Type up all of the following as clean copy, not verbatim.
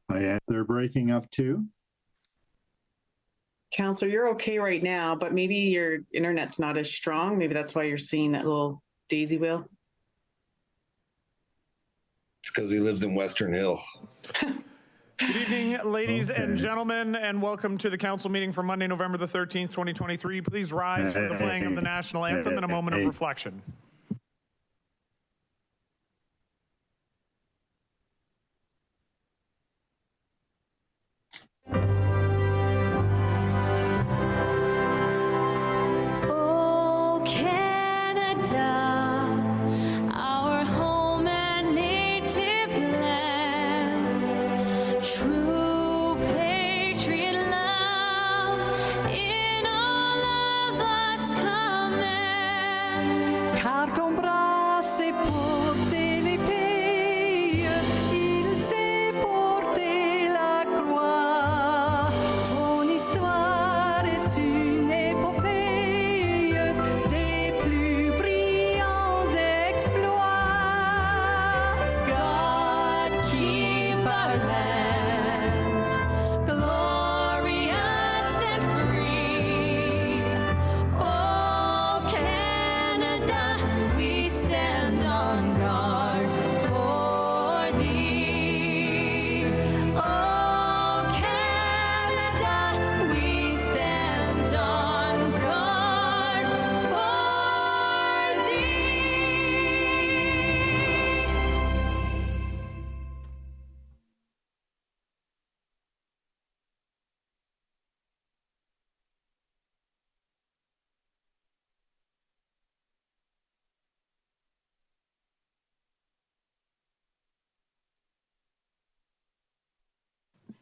They're breaking up too. Counselor, you're okay right now, but maybe your internet's not as strong. Maybe that's why you're seeing that little daisy wheel. It's because he lives in Western Hill. Good evening, ladies and gentlemen, and welcome to the council meeting for Monday, November the 13th, 2023. Please rise for the playing of the national anthem and a moment of reflection.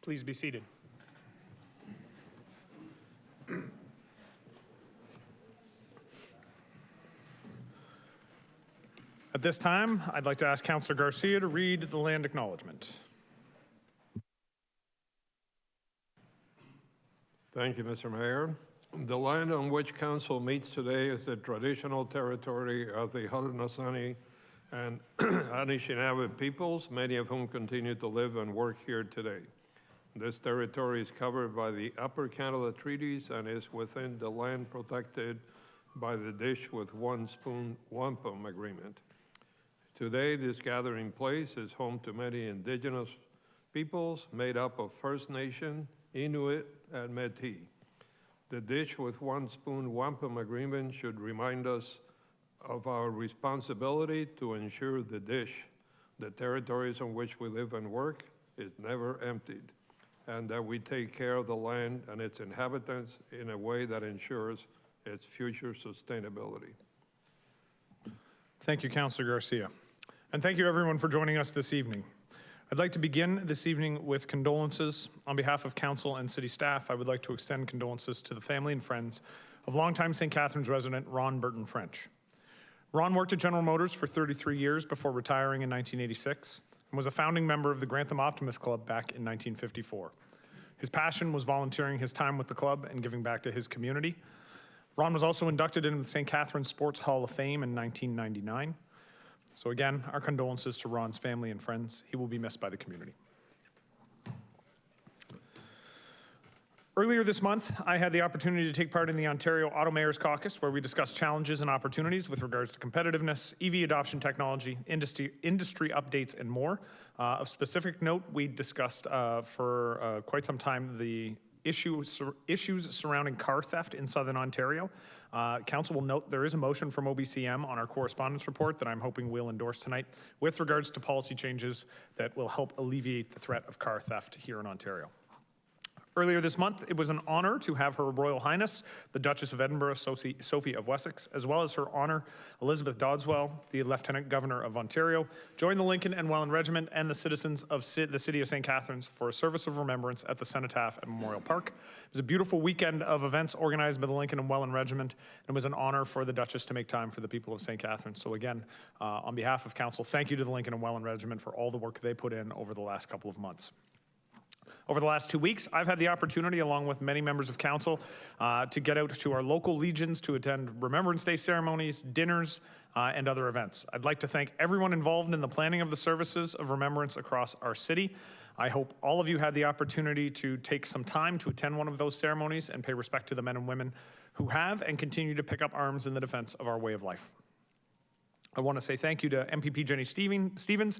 Please be seated. At this time, I'd like to ask Councillor Garcia to read the land acknowledgement. Thank you, Mr. Mayor. The land on which council meets today is the traditional territory of the Haudenosaunee and Anishinaabe peoples, many of whom continue to live and work here today. This territory is covered by the Upper Canada Treaties and is within the land protected by the Dish with One Spoon Wampum Agreement. Today, this gathering place is home to many Indigenous peoples made up of First Nation, Inuit, and Métis. The Dish with One Spoon Wampum Agreement should remind us of our responsibility to ensure the Dish, the territories on which we live and work, is never emptied, and that we take care of the land and its inhabitants in a way that ensures its future sustainability. Thank you, Councillor Garcia. And thank you everyone for joining us this evening. I'd like to begin this evening with condolences. On behalf of council and city staff, I would like to extend condolences to the family and friends of longtime St. Catharines resident Ron Burton French. Ron worked at General Motors for 33 years before retiring in 1986 and was a founding member of the Grantham Optimist Club back in 1954. His passion was volunteering his time with the club and giving back to his community. Ron was also inducted into the St. Catharines Sports Hall of Fame in 1999. So again, our condolences to Ron's family and friends. He will be missed by the community. Earlier this month, I had the opportunity to take part in the Ontario Auto Mayors Caucus, where we discussed challenges and opportunities with regards to competitiveness, EV adoption technology, industry updates, and more. Of specific note, we discussed for quite some time the issues surrounding car theft in Southern Ontario. Council will note there is a motion from OBCM on our correspondence report that I'm hoping we'll endorse tonight with regards to policy changes that will help alleviate the threat of car theft here in Ontario. Earlier this month, it was an honor to have Her Royal Highness, the Duchess of Edinburgh, Sophie of Wessex, as well as Her Honor, Elizabeth Doddswell, the Lieutenant Governor of Ontario, join the Lincoln and Welland Regiment and the citizens of the City of St. Catharines for a service of remembrance at the Cenotaph at Memorial Park. It was a beautiful weekend of events organized by the Lincoln and Welland Regiment, and it was an honor for the Duchess to make time for the people of St. Catharines. So again, on behalf of Council, thank you to the Lincoln and Welland Regiment for all the work they put in over the last couple of months. Over the last 2 weeks, I've had the opportunity, along with many members of council, to get out to our local legions to attend Remembrance Day ceremonies, dinners, and other events. I'd like to thank everyone involved in the planning of the services of remembrance across our city. I hope all of you had the opportunity to take some time to attend one of those ceremonies and pay respect to the men and women who have and continue to pick up arms in the defense of our way of life. I want to say thank you to MPP Jenny Stevens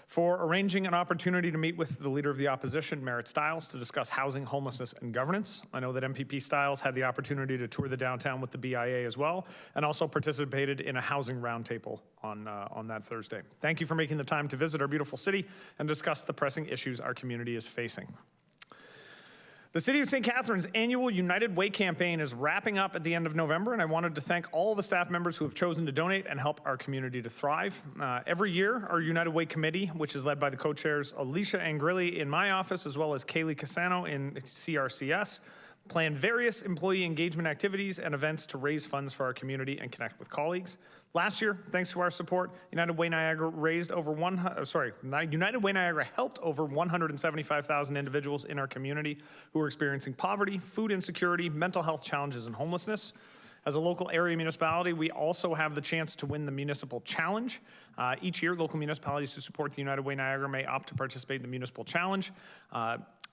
for arranging an opportunity to meet with the Leader of the Opposition, Merritt Stiles, to discuss housing, homelessness, and governance. I know that MPP Stiles had the opportunity to tour the downtown with the BIA as well, and also participated in a housing roundtable on that Thursday. Thank you for making the time to visit our beautiful city and discuss the pressing issues our community is facing. The City of St. Catharines' annual United Way campaign is wrapping up at the end of November, and I wanted to thank all the staff members who have chosen to donate and help our community to thrive. Every year, our United Way committee, which is led by the co-chairs Alicia Angrilli in my office, as well as Kaylee Casano in CRCS, plan various employee engagement activities and events to raise funds for our community and connect with colleagues. Last year, thanks to our support, United Way Niagara helped over 175,000 individuals in our community who are experiencing poverty, food insecurity, mental health challenges, and homelessness. As a local area municipality, we also have the chance to win the Municipal Challenge. Each year, local municipalities who support the United Way Niagara may opt to participate in the Municipal Challenge.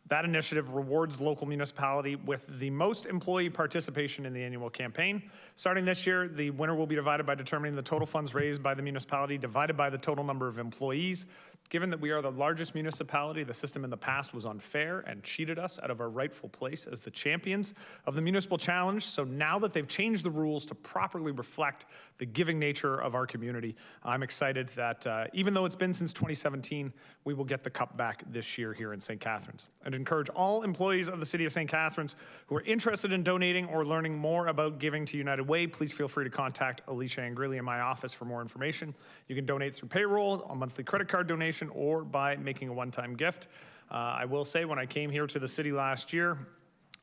That initiative rewards the local municipality with the most employee participation in the annual campaign. Starting this year, the winner will be divided by determining the total funds raised by the municipality divided by the total number of employees. Given that we are the largest municipality, the system in the past was unfair and cheated us out of our rightful place as the champions of the Municipal Challenge. So now that they've changed the rules to properly reflect the giving nature of our community, I'm excited that even though it's been since 2017, we will get the cup back this year here in St. Catharines. I'd encourage all employees of the City of St. Catharines who are interested in donating or learning more about giving to United Way, please feel free to contact Alicia Angrilli in my office for more information. You can donate through payroll, a monthly credit card donation, or by making a one-time gift. I will say when I came here to the city last year,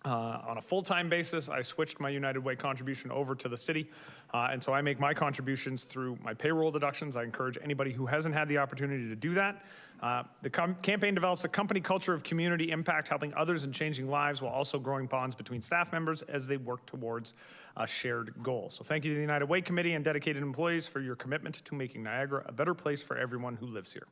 on a full-time basis, I switched my United Way contribution over to the city, and so I make my contributions through my payroll deductions. I encourage anybody who hasn't had the opportunity to do that. The campaign develops a company culture of community impact, helping others and changing lives while also growing bonds between staff members as they work towards a shared goal. So thank you to the United Way Committee and dedicated employees for your commitment to making Niagara a better place for everyone who lives here.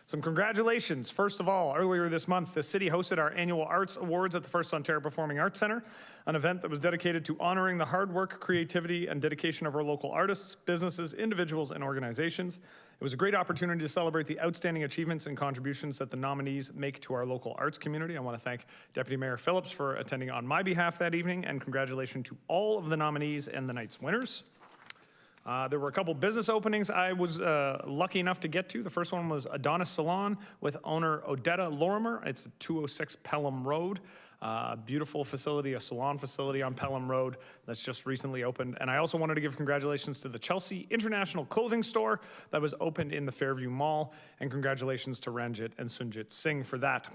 Some congratulations. First of all, earlier this month, the city hosted our annual Arts Awards at the First Ontario Performing Arts Centre, an event that was dedicated to honoring the hard work, creativity, and dedication of our local artists, businesses, individuals, and organizations. It was a great opportunity to celebrate the outstanding achievements and contributions that the nominees make to our local arts community. I want to thank Deputy Mayor Phillips for attending on my behalf that evening, and congratulations to all of the nominees and the night's winners. There were a couple business openings I was lucky enough to get to. The first one was Adonis Salon with owner Odetta Lorimer. It's 206 Pelham Road. Beautiful facility, a salon facility on Pelham Road that's just recently opened. And I also wanted to give congratulations to the Chelsea International Clothing Store that was opened in the Fairview Mall. And congratulations to Ranjit and Sunjit Singh for that.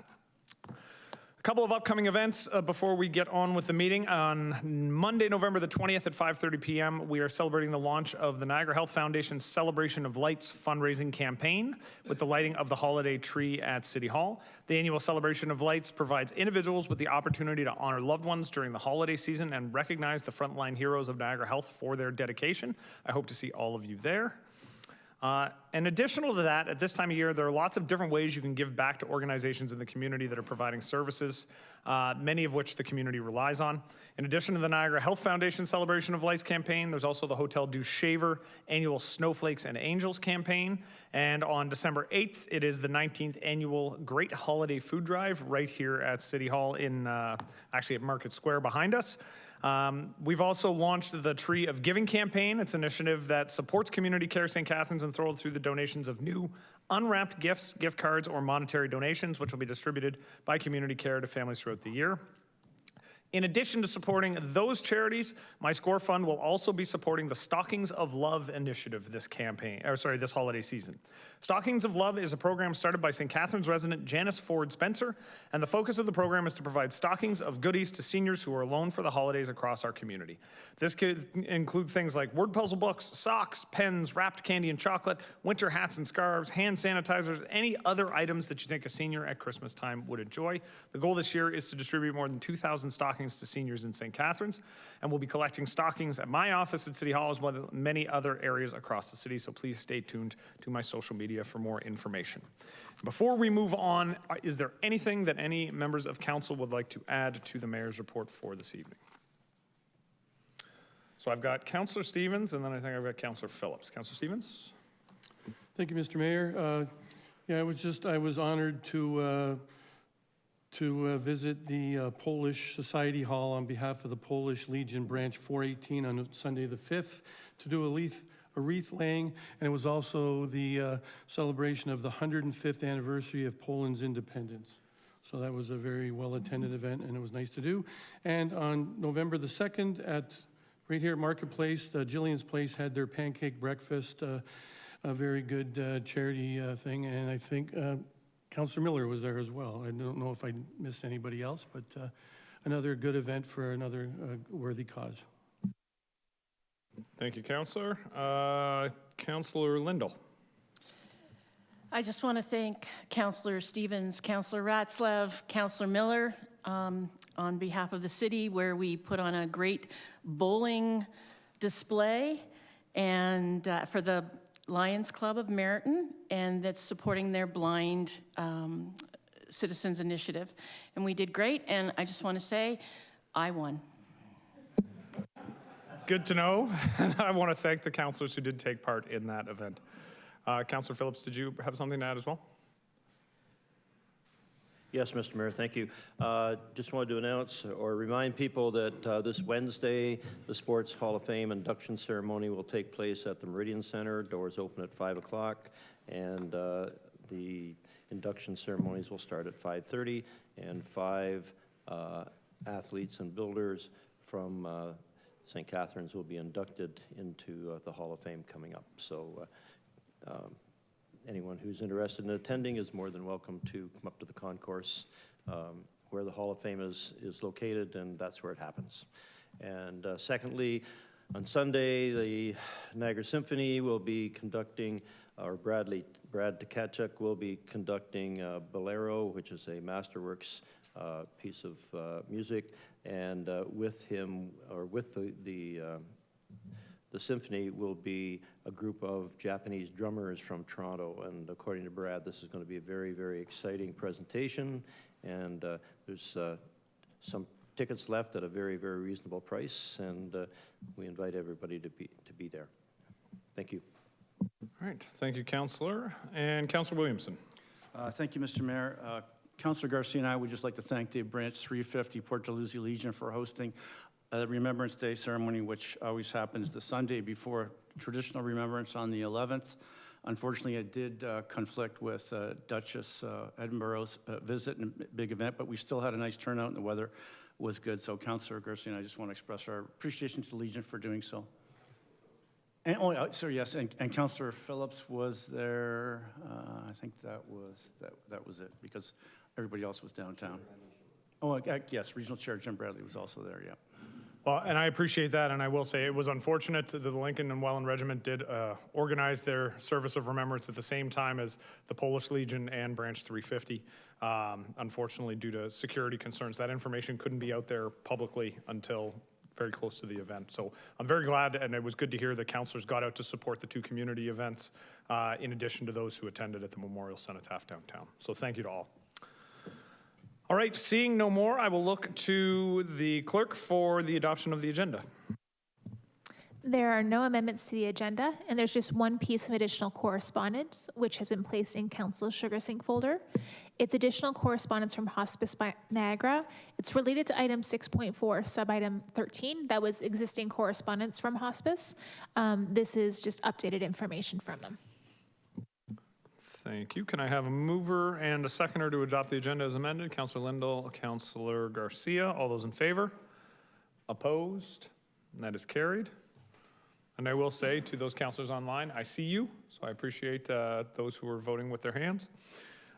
A couple of upcoming events before we get on with the meeting. On Monday, November the 20th at 5:30 p.m., we are celebrating the launch of the Niagara Health Foundation's Celebration of Lights fundraising campaign with the lighting of the holiday tree at City Hall. The annual Celebration of Lights provides individuals with the opportunity to honor loved ones during the holiday season and recognize the frontline heroes of Niagara Health for their dedication. I hope to see all of you there. And additional to that, at this time of year, there are lots of different ways you can give back to organizations in the community that are providing services, many of which the community relies on. In addition to the Niagara Health Foundation Celebration of Lights campaign, there's also the Hotel du Shaver annual Snowflakes and Angels campaign. And on December 8th, it is the 19th annual Great Holiday Food Drive right here at City Hall in, actually at Market Square behind us. We've also launched the Tree of Giving campaign. It's an initiative that supports Community Care St. Catharines and throws through the donations of new unwrapped gifts, gift cards, or monetary donations, which will be distributed by Community Care to families throughout the year. In addition to supporting those charities, my SCORE Fund will also be supporting the Stockings of Love initiative this holiday season. Stockings of Love is a program started by St. Catharines resident Janice Ford Spencer, and the focus of the program is to provide stockings of goodies to seniors who are alone for the holidays across our community. This could include things like word puzzle books, socks, pens, wrapped candy and chocolate, winter hats and scarves, hand sanitizers, any other items that you think a senior at Christmas time would enjoy. The goal this year is to distribute more than 2,000 stockings to seniors in St. Catharines, and we'll be collecting stockings at my office at City Hall as well as many other areas across the city, so please stay tuned to my social media for more information. Before we move on, is there anything that any members of council would like to add to the mayor's report for this evening? So I've got Councillor Stevens, and then I think I've got Councillor Phillips. Councillor Stevens? Thank you, Mr. Mayor. Yeah, I was honored to visit the Polish Society Hall on behalf of the Polish Legion Branch 418 on Sunday the 5th to do a wreath laying, and it was also the celebration of the 105th anniversary of Poland's independence. So that was a very well-attended event, and it was nice to do. And on November the 2nd, right here at Marketplace, Jillian's Place had their pancake breakfast, a very good charity thing, and I think Councillor Miller was there as well. I don't know if I missed anybody else, but another good event for another worthy cause. Thank you, Councillor. Councillor Lindell. I just want to thank Councillor Stevens, Councillor Ratzlav, Councillor Miller on behalf of the city, where we put on a great bowling display and for the Lions Club of Meriton, and that's supporting their blind citizens initiative. And we did great, and I just want to say, I won. Good to know, and I want to thank the councillors who did take part in that event. Councillor Phillips, did you have something to add as well? Yes, Mr. Mayor, thank you. Just wanted to announce or remind people that this Wednesday, the Sports Hall of Fame induction ceremony will take place at the Meridian Center. Doors open at 5 o'clock, and the induction ceremonies will start at 5:30, and 5 athletes and builders from St. Catharines will be inducted into the Hall of Fame coming up. So anyone who's interested in attending is more than welcome to come up to the concourse where the Hall of Fame is located, and that's where it happens. And secondly, on Sunday, the Niagara Symphony will be conducting, or Brad Tkachuk will be conducting Bolero, which is a Masterworks piece of music, and with him, or with the symphony will be a group of Japanese drummers from Toronto, and according to Brad, this is going to be a very, very exciting presentation, and there's some tickets left at a very, very reasonable price, and we invite everybody to be there. Thank you. All right, thank you, Councillor. And Councillor Williamson. Thank you, Mr. Mayor. Councillor Garcia and I would just like to thank the Branch 350 Port Dalhousie Legion for hosting the Remembrance Day ceremony, which always happens the Sunday before traditional Remembrance on the 11th. Unfortunately, it did conflict with Duchess Edinburgh's visit and big event, but we still had a nice turnout and the weather was good. So Councillor Garcia and I just want to express our appreciation to the Legion for doing so. And, yes, and Councillor Phillips was there. I think that was it, because everybody else was downtown. Oh, yes, Regional Chair Jim Bradley was also there, yeah. Well, and I appreciate that, and I will say it was unfortunate that the Lincoln and Welland Regiment did organize their service of remembrance at the same time as the Polish Legion and Branch 350. Unfortunately, due to security concerns, that information couldn't be out there publicly until very close to the event. So I'm very glad, and it was good to hear that councillors got out to support the two community events, in addition to those who attended at the Memorial Cenotaph downtown. So thank you to all. All right, seeing no more, I will look to the clerk for the adoption of the agenda. There are no amendments to the agenda, and there's just one piece of additional correspondence, which has been placed in Council's SugarSync folder. It's additional correspondence from Hospice by Niagara. It's related to item 6.4, sub-item 13. That was existing correspondence from Hospice. This is just updated information from them. Thank you. Can I have a mover and a seconder to adopt the agenda as amended? Councillor Lindell, Councillor Garcia. All those in favor? Opposed? And that is carried. And I will say to those councillors online, I see you, so I appreciate those who are voting with their hands.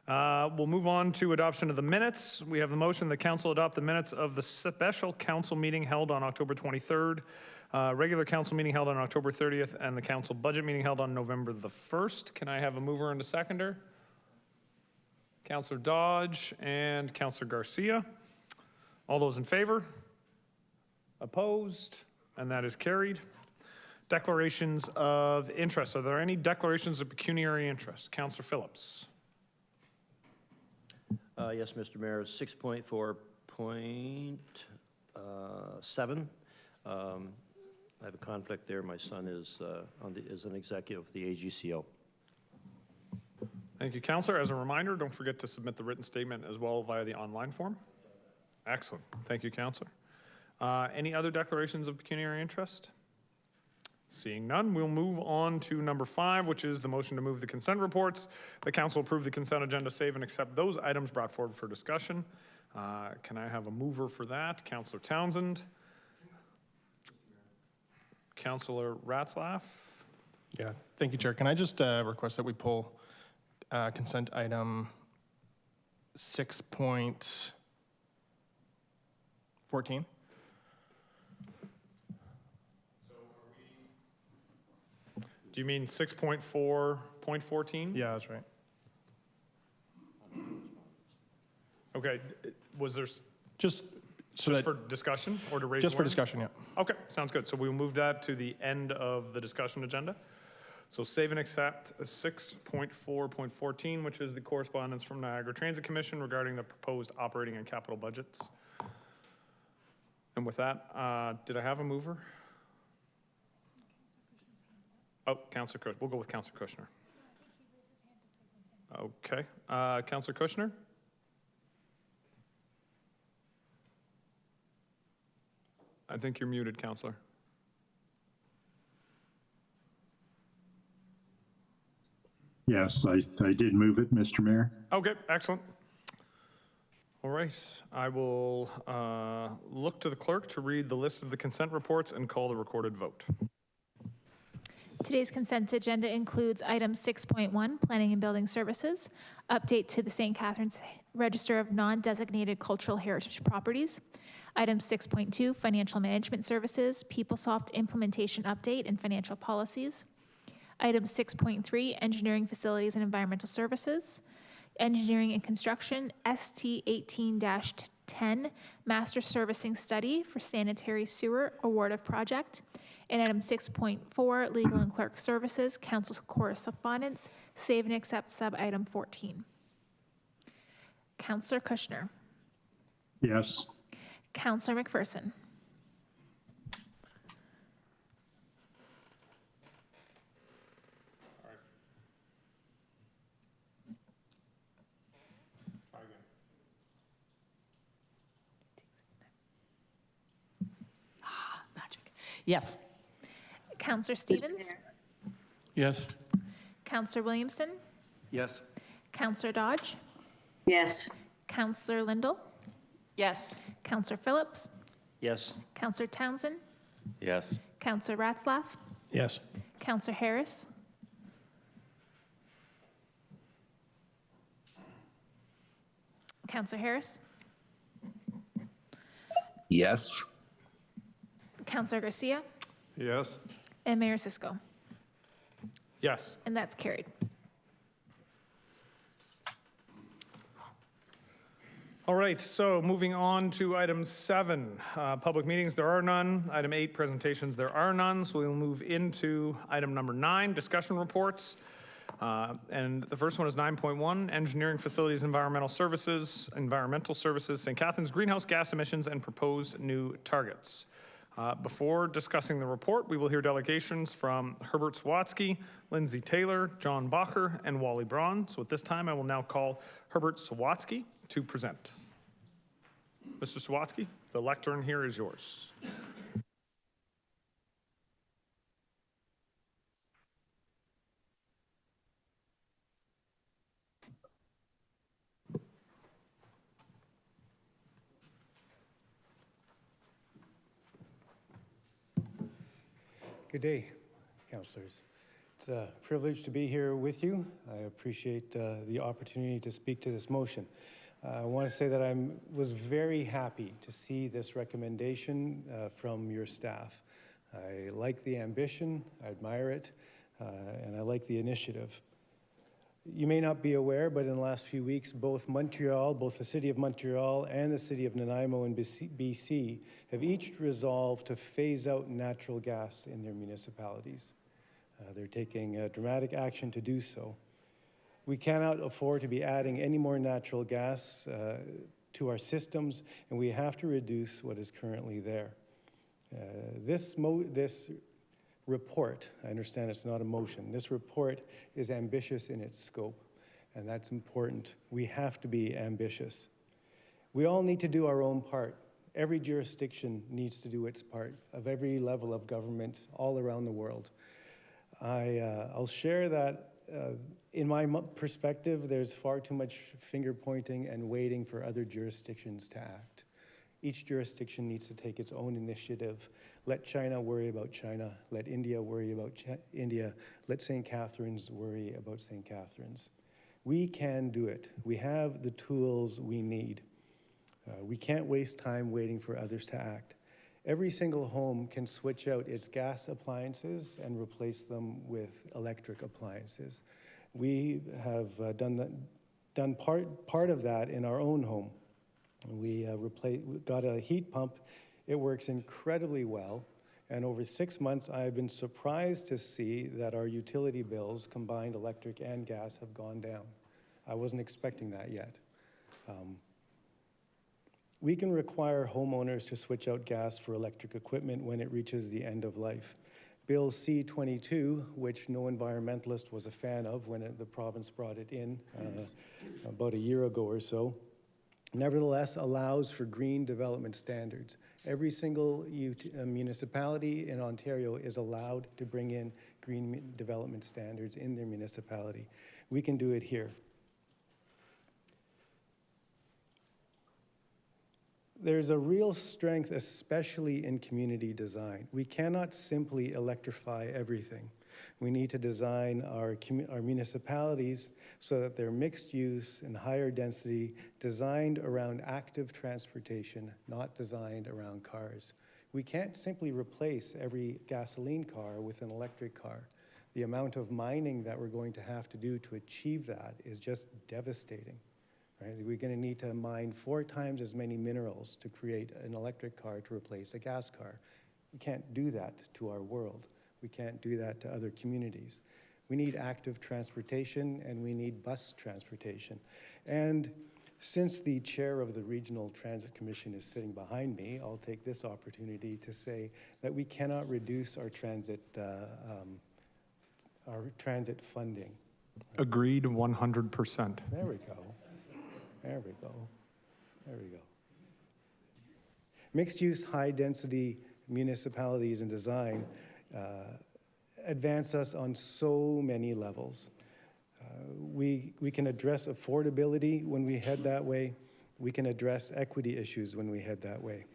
We'll move on to adoption of the minutes. We have the motion that council adopt the minutes of the special council meeting held on October 23rd, regular council meeting held on October 30th, and the council budget meeting held on November the 1st. Can I have a mover and a seconder? Councillor Dodge and Councillor Garcia. All those in favor? Opposed? And that is carried. Declarations of interest. Are there any declarations of pecuniary interest? Councillor Phillips. Yes, Mr. Mayor, 6.4.7. I have a conflict there. My son is is an executive of the AGCO. Thank you, Councillor. As a reminder, don't forget to submit the written statement as well via the online form. Excellent. Thank you, Councillor. Any other declarations of pecuniary interest? Seeing none, we'll move on to number 5, which is the motion to move the consent reports. The council approve the consent agenda, save and accept those items brought forward for discussion. Can I have a mover for that? Councillor Townsend. Councillor Ratzlaff. Yeah, thank you, Chair. Can I just request that we pull consent item 6.14? Do you mean 6.4.14? Yeah, that's right. Okay, was there, Just so just that, for discussion or to raise just for awareness? discussion, yeah. Okay, sounds good. So we'll move that to the end of the discussion agenda. So save and accept 6.4.14, which is the correspondence from Niagara Transit Commission regarding the proposed operating and capital budgets. And with that, did I have a mover? Oh, Councillor Kushner. We'll go with Councillor Kushner. Okay, Councillor Kushner? I think you're muted, Councillor. Yes, I did move it, Mr. Mayor. Okay, excellent. All right, I will look to the clerk to read the list of the consent reports and call the recorded vote. Today's consent agenda includes item 6.1, Planning and Building Services, update to the St. Catharines Register of Non-Designated Cultural Heritage Properties. Item 6.2, Financial Management Services, PeopleSoft Implementation Update and Financial Policies. Item 6.3, Engineering Facilities and Environmental Services. Engineering and Construction, ST 18-10, Master Servicing Study for Sanitary Sewer Award of Project. And item 6.4, Legal and Clerk Services, Council's Correspondence, save and accept sub-item 14. Councillor Kushner. Yes. Councillor McPherson. Magic. Yes. Councillor Stevens. Yes. Councillor Williamson. Yes. Councillor Dodge. Yes. Councillor Lindell. Yes. Councillor Phillips. Yes. Councillor Townsend. Yes. Councillor Ratzlaff. Yes. Councillor Harris. Councillor Harris. Yes. Councillor Garcia. Yes. And Mayor Cisco. Yes. And that's carried. All right, so moving on to item 7, public meetings, there are none. Item 8, presentations, there are none. So we'll move into item number 9, discussion reports. And the first one is 9.1, engineering facilities, environmental services, St. Catharines greenhouse gas emissions and proposed new targets. Before discussing the report, we will hear delegations from Herbert Sawatsky, Lindsay Taylor, John Bacher, and Wally Braun. So at this time, I will now call Herbert Sawatsky to present. Mr. Sawatsky, the lectern here is yours. Good day, councillors. It's a privilege to be here with you. I appreciate the opportunity to speak to this motion. I want to say that I was very happy to see this recommendation from your staff. I like the ambition, I admire it, and I like the initiative. You may not be aware, but in the last few weeks, both the city of Montreal and the city of Nanaimo in BC have each resolved to phase out natural gas in their municipalities. They're taking dramatic action to do so. We cannot afford to be adding any more natural gas to our systems, and we have to reduce what is currently there. This report, I understand it's not a motion, this report is ambitious in its scope, and that's important. We have to be ambitious. We all need to do our own part. Every jurisdiction needs to do its part of every level of government all around the world. I'll share that in my perspective, there's far too much finger pointing and waiting for other jurisdictions to act. Each jurisdiction needs to take its own initiative. Let China worry about China. Let India worry about India. Let St. Catharines worry about St. Catharines. We can do it. We have the tools we need. We can't waste time waiting for others to act. Every single home can switch out its gas appliances and replace them with electric appliances. We have done part of that in our own home. We got a heat pump. It works incredibly well. And over 6 months, I've been surprised to see that our utility bills, combined electric and gas, have gone down. I wasn't expecting that yet. We can require homeowners to switch out gas for electric equipment when it reaches the end of life. Bill C-22, which no environmentalist was a fan of when the province brought it in about a year ago or so, nevertheless allows for green development standards. Every single municipality in Ontario is allowed to bring in green development standards in their municipality. We can do it here. There's a real strength, especially in community design. We cannot simply electrify everything. We need to design our municipalities so that they're mixed use and higher density, designed around active transportation, not designed around cars. We can't simply replace every gasoline car with an electric car. The amount of mining that we're going to have to do to achieve that is just devastating. Right? We're going to need to mine 4 times as many minerals to create an electric car to replace a gas car. We can't do that to our world. We can't do that to other communities. We need active transportation, and we need bus transportation. And since the chair of the Regional Transit Commission is sitting behind me, I'll take this opportunity to say that we cannot reduce our transit funding. Agreed 100%. There we go. There we go. There we go. Mixed-use, high-density municipalities and design advance us on so many levels. We can address affordability when we head that way. We can address equity issues when we head that way.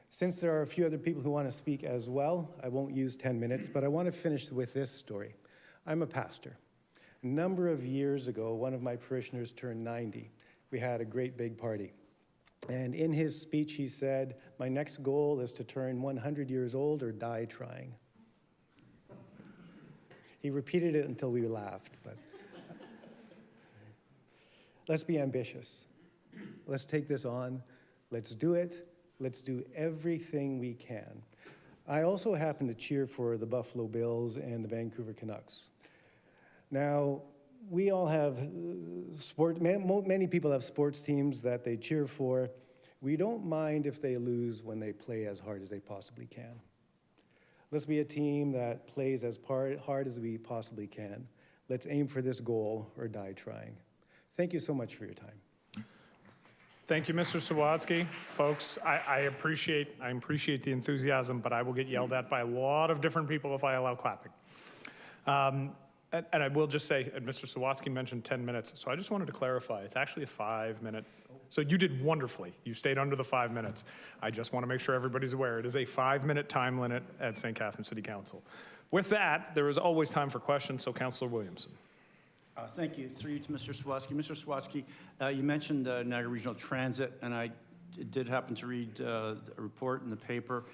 Since there are a few other people who want to speak as well, I won't use 10 minutes, but I want to finish with this story. I'm a pastor. A number of years ago, one of my parishioners turned 90. We had a great big party. And in his speech, he said, "My next goal is to turn 100 years old or die trying." He repeated it until we laughed, but let's be ambitious. Let's take this on. Let's do it. Let's do everything we can. I also happen to cheer for the Buffalo Bills and the Vancouver Canucks. Now, we all have many people have sports teams that they cheer for. We don't mind if they lose when they play as hard as they possibly can. Let's be a team that plays as hard as we possibly can. Let's aim for this goal or die trying. Thank you so much for your time. Thank you, Mr. Sawatsky. Folks, I appreciate the enthusiasm, but I will get yelled at by a lot of different people if I allow clapping. And I will just say, Mr. Sawatsky mentioned 10 minutes, so I just wanted to clarify, it's actually a 5-minute. So you did wonderfully. You stayed under the 5 minutes. I just want to make sure everybody's aware. It is a 5-minute time limit at St. Catharines City Council. With that, there is always time for questions, so Councillor Williamson. Thank you. Through you to Mr. Sawatsky. Mr. Sawatsky, you mentioned Niagara Regional Transit, and I did happen to read a report in the paper,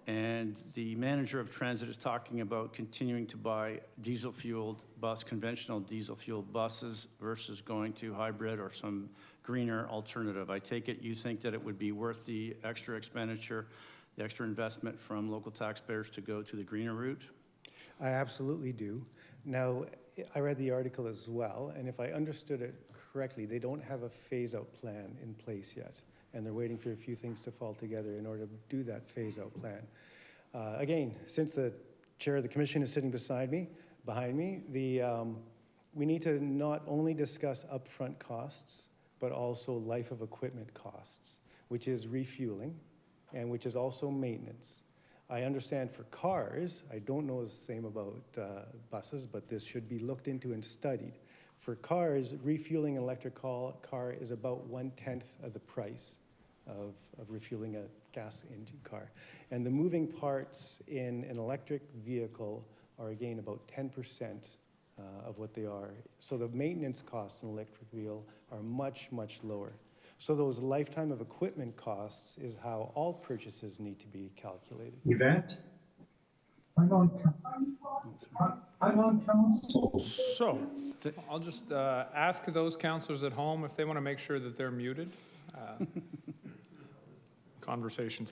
and the manager of transit is talking about continuing to buy diesel-fueled conventional diesel-fueled buses versus going to hybrid or some greener alternative. I take it you think that it would be worth the extra expenditure, the extra investment from local taxpayers to go to the greener route? I absolutely do. Now, I read the article as well, and if I understood it correctly, they don't have a phase-out plan in place yet, and they're waiting for a few things to fall together in order to do that phase-out plan. Again, since the chair of the commission is sitting behind me, we need to not only discuss upfront costs, but also life of equipment costs, which is refueling, and which is also maintenance. I understand for cars, I don't know the same about buses, but this should be looked into and studied. For cars, refueling an electric car is about 1/10 of the price of refueling a gas engine car. And the moving parts in an electric vehicle are again about 10% of what they are. So the maintenance costs in an electric vehicle are much, much lower. So those lifetime of equipment costs is how all purchases need to be calculated. Yvette? I'm on council. So I'll just ask those counselors at home if they want to make sure that they're muted. Conversations.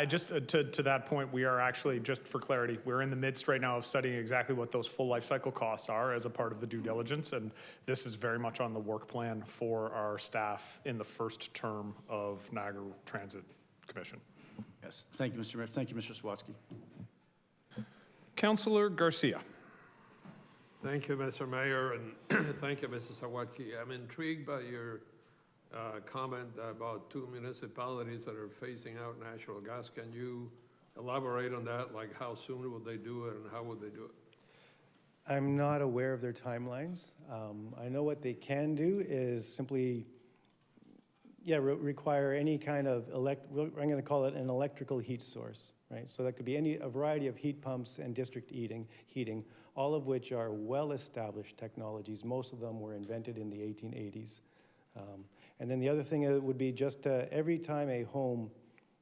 Just to that point, we are actually, just for clarity, we're in the midst right now of studying exactly what those full life cycle costs are as a part of the due diligence, and this is very much on the work plan for our staff in the first term of Niagara Transit Commission. Yes, thank you, Mr. Mayor. Thank you, Mr. Sawatsky. Councillor Garcia. Thank you, Mr. Mayor, and thank you, Mr. Sawatsky. I'm intrigued by your comment about 2 municipalities that are phasing out natural gas. Can you elaborate on that? Like, how soon would they do it, and how would they do it? I'm not aware of their timelines. I know what they can do is simply, require any kind of I'm going to call it an electrical heat source, right? So that could be a variety of heat pumps and district heating, all of which are well-established technologies. Most of them were invented in the 1880s. And then the other thing would be just every time a home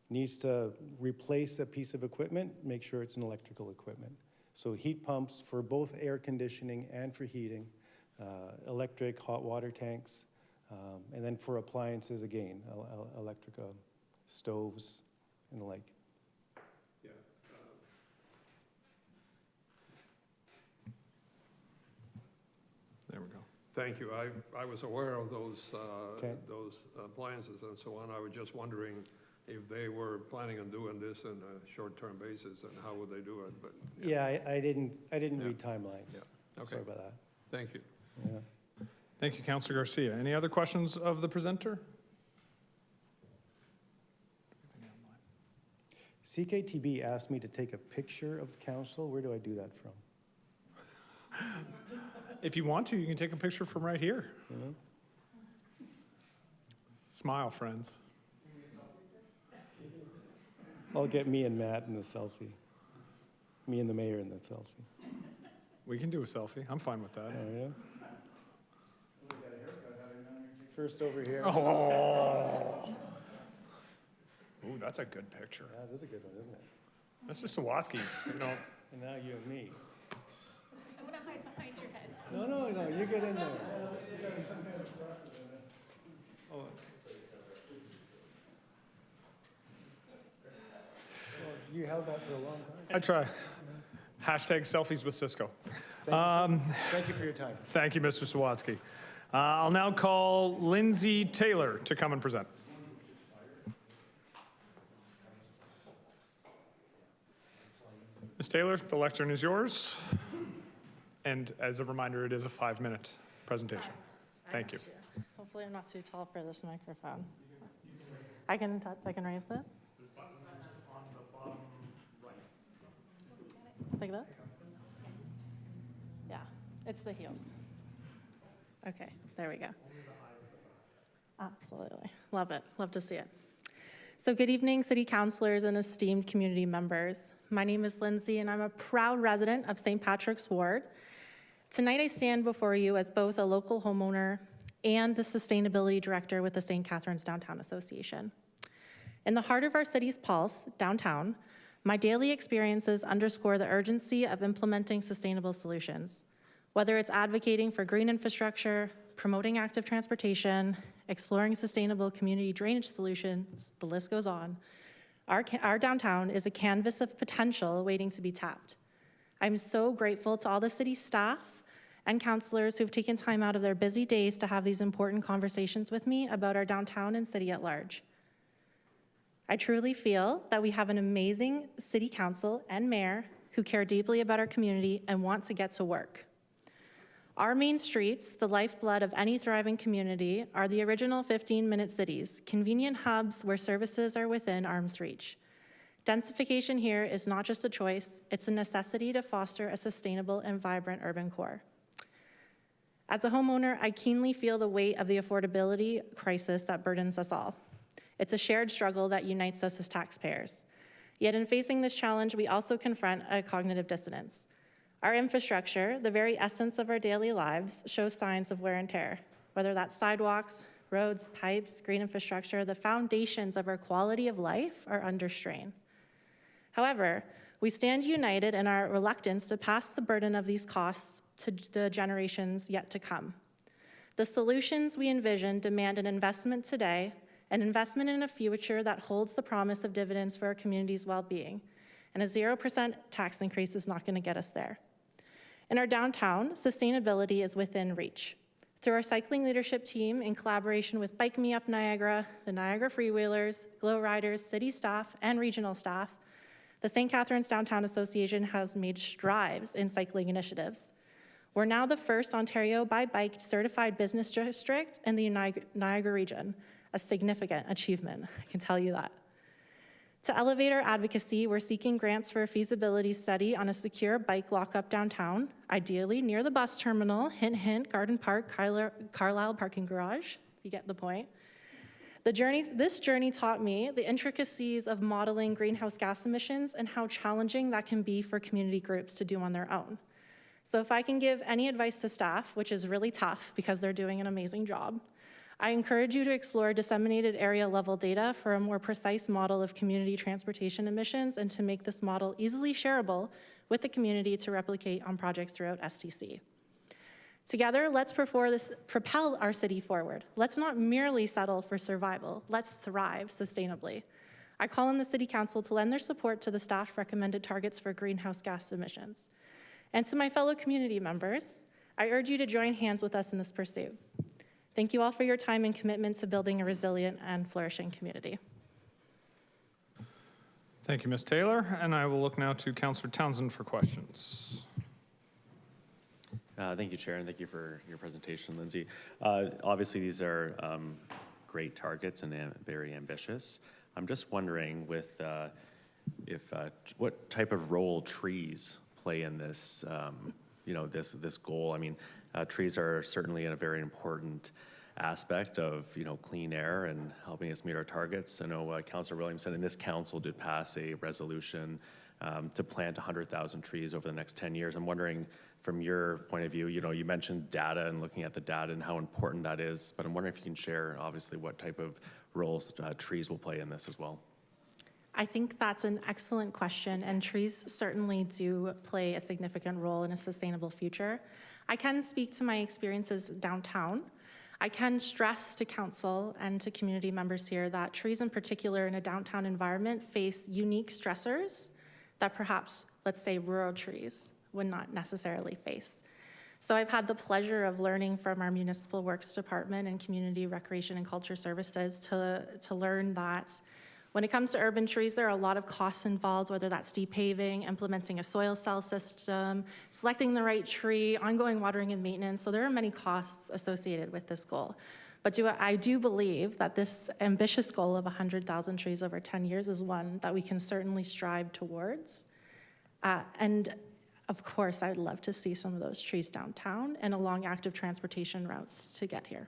needs to replace a piece of equipment, make sure it's an electrical equipment. So heat pumps for both air conditioning and for heating, electric hot water tanks, and then for appliances, again, electric stoves and the like. Yeah. There we go. Thank you. I was aware of those Okay. those appliances and so on. I was just wondering if they were planning on doing this on a short-term basis, and how would they do it? But I didn't read timelines. Yeah. Okay. Sorry about that. Thank you. Yeah. Thank you, Councillor Garcia. Any other questions of the presenter? CKTB asked me to take a picture of the council. Where do I do that from? If you want to, you can take a picture from right here. Yeah. Smile, friends. I'll get me and Matt in the selfie. Me and the mayor in that selfie. We can do a selfie. I'm fine with that. Oh, yeah? First over here. Oh. Ooh, that's a good picture. Yeah, that is a good one, isn't it? Mr. Sawatsky, you know. And now you and me. I'm going to hide behind your head. No, you get in there. Oh. Well, you held that for a long time. I try. Hashtag selfies with Cisco. Thank you for your time. Thank you, Mr. Sawatsky. I'll now call Lindsay Taylor to come and present. Ms. Taylor, the lectern is yours. And as a reminder, it is a 5-minute presentation. Thank you. Hopefully I'm not too tall for this microphone. I can raise this? Like this? Yeah, it's the heels. Okay, there we go. Absolutely, love it, love to see it. So good evening, city councilors and esteemed community members. My name is Lindsay and I'm a proud resident of St. Patrick's Ward. Tonight I stand before you as both a local homeowner and the sustainability director with the St. Catharines Downtown Association. In the heart of our city's pulse, downtown, my daily experiences underscore the urgency of implementing sustainable solutions. Whether it's advocating for green infrastructure, promoting active transportation, exploring sustainable community drainage solutions, the list goes on. Our downtown is a canvas of potential waiting to be tapped. I'm so grateful to all the city staff and councilors who've taken time out of their busy days to have these important conversations with me about our downtown and city at large. I truly feel that we have an amazing city council and mayor who care deeply about our community and want to get to work. Our main streets, the lifeblood of any thriving community, are the original 15-minute cities, convenient hubs where services are within arm's reach. Densification here is not just a choice, it's a necessity to foster a sustainable and vibrant urban core. As a homeowner, I keenly feel the weight of the affordability crisis that burdens us all. It's a shared struggle that unites us as taxpayers. Yet in facing this challenge, we also confront a cognitive dissonance. Our infrastructure, the very essence of our daily lives, shows signs of wear and tear. Whether that's sidewalks, roads, pipes, green infrastructure, the foundations of our quality of life are under strain. However, we stand united in our reluctance to pass the burden of these costs to the generations yet to come. The solutions we envision demand an investment today, an investment in a future that holds the promise of dividends for our community's well-being, and a 0% tax increase is not going to get us there. In our downtown, sustainability is within reach. Through our cycling leadership team, in collaboration with Bike Me Up Niagara, the Niagara Freewheelers, Glow Riders, city staff, and regional staff, the St. Catharines Downtown Association has made strides in cycling initiatives. We're now the first Ontario by Bike certified business district in the Niagara region, a significant achievement, I can tell you that. To elevate our advocacy, we're seeking grants for a feasibility study on a secure bike lockup downtown, ideally near the bus terminal, hint, hint, Garden Park, Carlisle parking garage. You get the point. This journey taught me the intricacies of modeling greenhouse gas emissions and how challenging that can be for community groups to do on their own. So if I can give any advice to staff, which is really tough because they're doing an amazing job, I encourage you to explore disseminated area level data for a more precise model of community transportation emissions and to make this model easily shareable with the community to replicate on projects throughout STC. Together, let's propel our city forward. Let's not merely settle for survival. Let's thrive sustainably. I call on the City Council to lend their support to the staff recommended targets for greenhouse gas emissions. And to my fellow community members, I urge you to join hands with us in this pursuit. Thank you all for your time and commitment to building a resilient and flourishing community. Thank you, Ms. Taylor. And I will look now to Councillor Townsend for questions. Thank you, Chair, and thank you for your presentation, Lindsay. Obviously, these are great targets and very ambitious. I'm just wondering what type of role trees play in this, this goal. I mean, trees are certainly a very important aspect of, clean air and helping us meet our targets. I know Councillor Williamson and this council did pass a resolution to plant 100,000 trees over the next 10 years. I'm wondering, from your point of view, you mentioned data and looking at the data and how important that is, but I'm wondering if you can share, obviously, what type of roles trees will play in this as well. I think that's an excellent question, and trees certainly do play a significant role in a sustainable future. I can speak to my experiences downtown. I can stress to council and to community members here that trees in particular in a downtown environment face unique stressors that perhaps, let's say, rural trees would not necessarily face. So I've had the pleasure of learning from our Municipal Works Department and Community Recreation and Culture Services to learn that when it comes to urban trees, there are a lot of costs involved, whether that's depaving, implementing a soil cell system, selecting the right tree, ongoing watering and maintenance. So there are many costs associated with this goal. But I do believe that this ambitious goal of 100,000 trees over 10 years is one that we can certainly strive towards. And of course, I'd love to see some of those trees downtown and along active transportation routes to get here.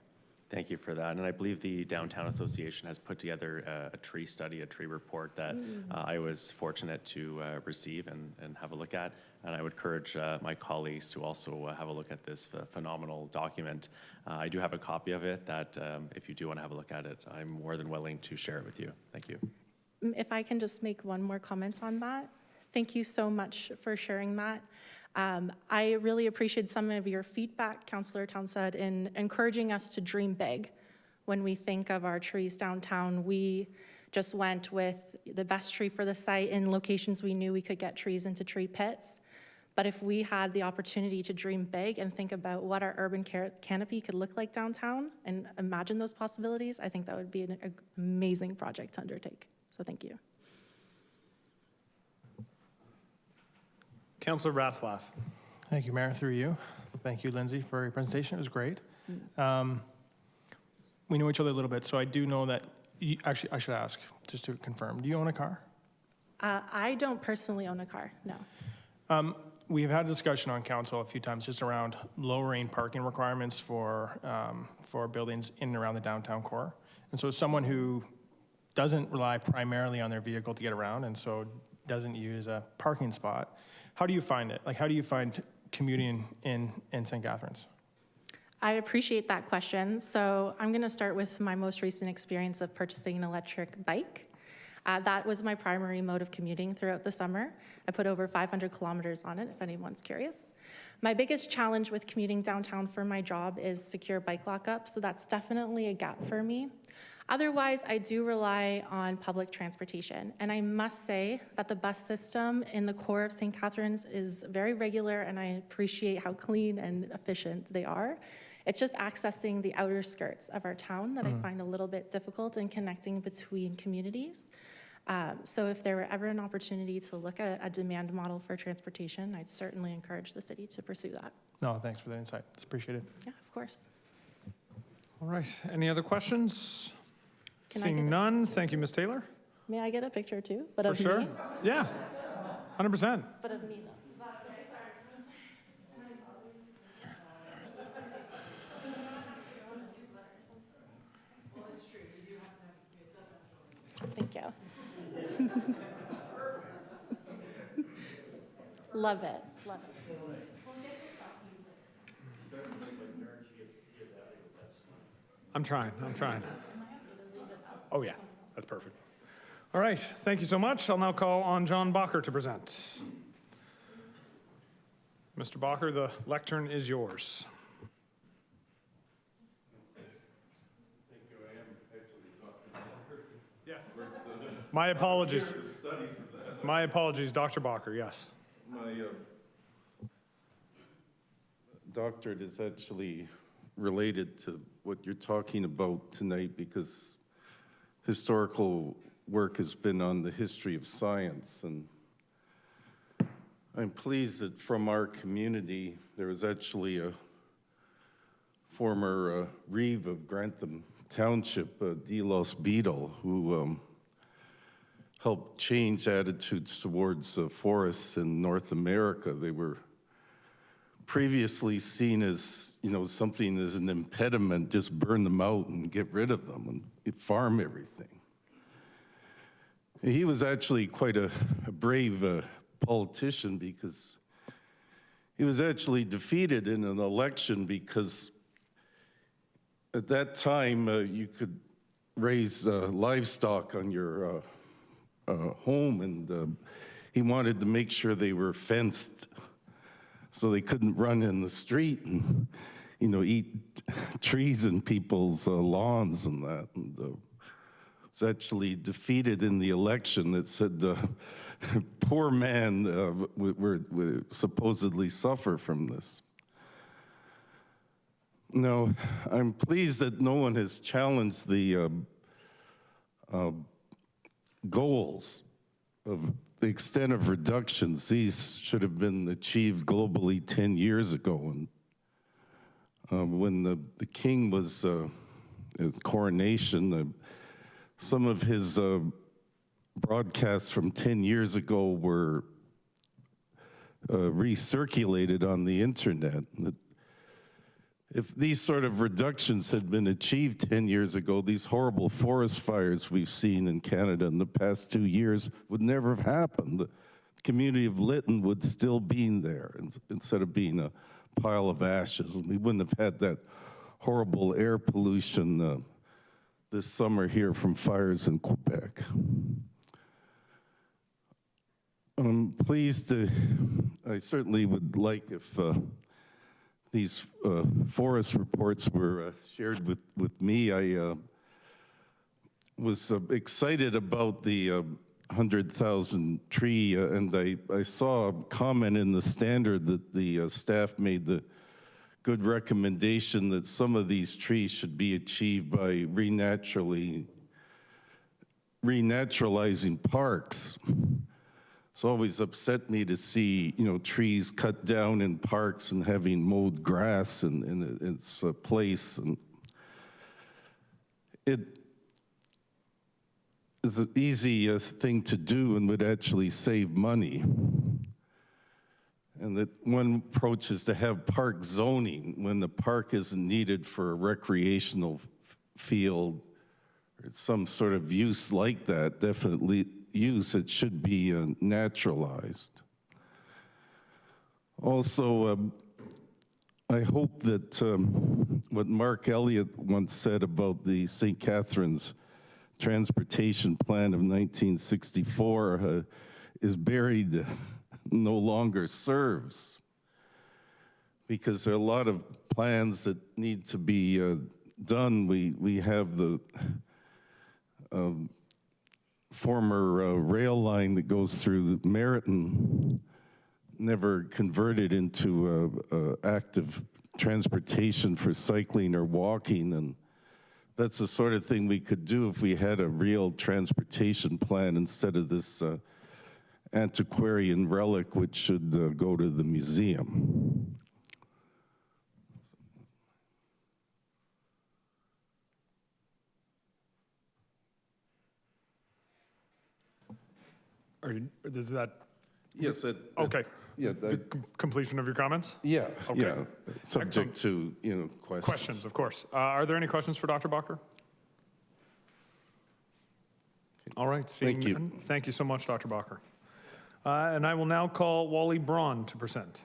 Thank you for that. And I believe the Downtown Association has put together a tree study, a tree report that I was fortunate to receive and have a look at. And I would encourage my colleagues to also have a look at this phenomenal document. I do have a copy of it that if you do want to have a look at it, I'm more than willing to share it with you. Thank you. If I can just make one more comment on that. Thank you so much for sharing that. I really appreciate some of your feedback, Councillor Townsend, in encouraging us to dream big when we think of our trees downtown. We just went with the best tree for the site in locations we knew we could get trees into tree pits. But if we had the opportunity to dream big and think about what our urban canopy could look like downtown and imagine those possibilities, I think that would be an amazing project to undertake. So thank you. Councillor Ratzlaff. Thank you, Mayor, through you. Thank you, Lindsay, for your presentation. It was great. We know each other a little bit, so I do know that, actually, I should ask, just to confirm, do you own a car? I don't personally own a car, no. We've had a discussion on council a few times just around lowering parking requirements for buildings in and around the downtown core. And so as someone who doesn't rely primarily on their vehicle to get around and so doesn't use a parking spot, how do you find it? Like, how do you find commuting in St. Catharines? I appreciate that question. So I'm gonna start with my most recent experience of purchasing an electric bike. That was my primary mode of commuting throughout the summer. I put over 500 kilometers on it, if anyone's curious. My biggest challenge with commuting downtown for my job is secure bike lockup, so that's definitely a gap for me. Otherwise, I do rely on public transportation, and I must say that the bus system in the core of St. Catharines is very regular, and I appreciate how clean and efficient they are. It's just accessing the outer skirts of our town that I find a little bit difficult in connecting between communities. So if there were ever an opportunity to look at a demand model for transportation, I'd certainly encourage the city to pursue that. No, thanks for the insight. It's appreciated. Yeah, of course. All right, any other questions? Can I Seeing get none, thank you, Ms. Taylor. May I get a picture too? But For of sure. me? Yeah, 100%. But of me though. Is that okay? Sorry. Thank you. Love it. Love it. I'm trying. Oh yeah, that's perfect. All right, thank you so much. I'll now call on John Bacher to present. Mr. Bacher, the lectern is yours. Yes. My apologies. My apologies, Dr. Bacher, yes. My doctorate is actually related to what you're talking about tonight because historical work has been on the history of science, and I'm pleased that from our community there was actually a former reeve of Grantham Township, Delos Beadle, who helped change attitudes towards forests in North America. They were previously seen as, something as an impediment, just burn them out and get rid of them and farm everything. He was actually quite a brave politician because he was actually defeated in an election because at that time you could raise livestock on your home, and he wanted to make sure they were fenced so they couldn't run in the street and, eat trees in people's lawns and that. And was actually defeated in the election that said poor man would supposedly suffer from this. No, I'm pleased that no one has challenged the goals of the extent of reductions. These should have been achieved globally 10 years ago. And when the king was his coronation, some of his broadcasts from 10 years ago were recirculated on the internet. If these sort of reductions had been achieved 10 years ago, these horrible forest fires we've seen in Canada in the past 2 years would never have happened. The community of Lytton would still be there instead of being a pile of ashes. We wouldn't have had that horrible air pollution this summer here from fires in Quebec. I'm pleased I certainly would like if these forest reports were shared with me. I was excited about the 100,000 tree, and I saw a comment in the standard that the staff made the good recommendation that some of these trees should be achieved by renaturalizing parks. It's always upset me to see, trees cut down in parks and having mowed grass in its place. And it is an easy thing to do and would actually save money. And that one approach is to have park zoning when the park isn't needed for a recreational field or some sort of use like that, definitely use, it should be naturalized. Also, I hope that what Mark Elliott once said about the St. Catharines Transportation Plan of 1964 is buried, no longer serves, because there are a lot of plans that need to be done. We have the former rail line that goes through the Meriton, never converted into active transportation for cycling or walking, and that's the sort of thing we could do if we had a real transportation plan instead of this antiquarian relic which should go to the museum. Is that? Yes. Okay. Yeah. Completion of your comments? Yeah. Okay. Yeah. Subject to, questions. Questions, of course. Are there any questions for Dr. Bacher? All right. Seeing Thank you. none, thank you so much, Dr. Bacher. And I will now call Wally Braun to present.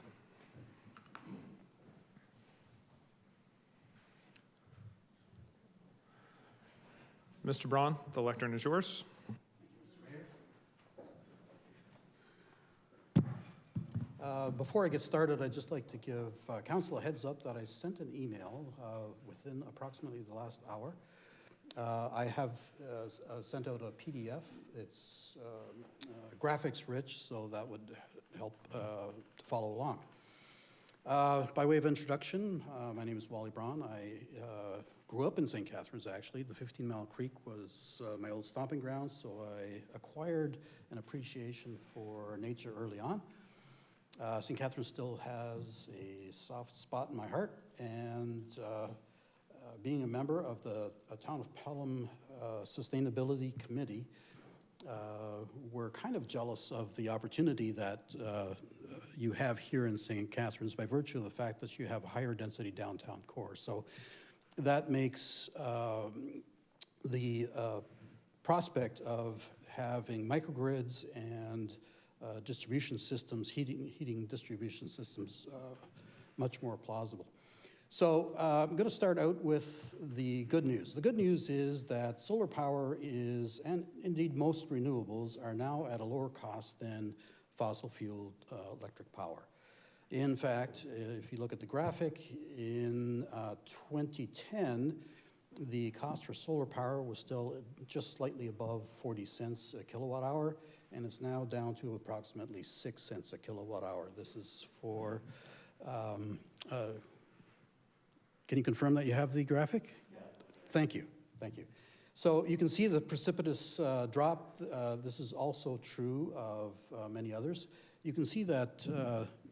Mr. Braun, the lectern is yours. Before I get started, I'd just like to give council a heads up that I sent an email within approximately the last hour. I have sent out a PDF. It's graphics rich, so that would help to follow along. By way of introduction, my name is Wally Braun. I grew up in St. Catharines, actually. The 15 Mile Creek was my old stomping ground, so I acquired an appreciation for nature early on. St. Catharines still has a soft spot in my heart, and being a member of the Town of Pelham Sustainability Committee, we're kind of jealous of the opportunity that you have here in St. Catharines by virtue of the fact that you have a higher density downtown core. So that makes the prospect of having microgrids and distribution systems, heating distribution systems, much more plausible. So I'm going to start out with the good news. The good news is that solar power is, and indeed most renewables, are now at a lower cost than fossil fuel electric power. In fact, if you look at the graphic, in 2010, the cost for solar power was still just slightly above 40 cents a kilowatt hour, and it's now down to approximately 6 cents a kilowatt hour. This is for, can you confirm that you have the graphic? Yeah. Thank you, thank you. So you can see the precipitous drop. This is also true of many others. You can see that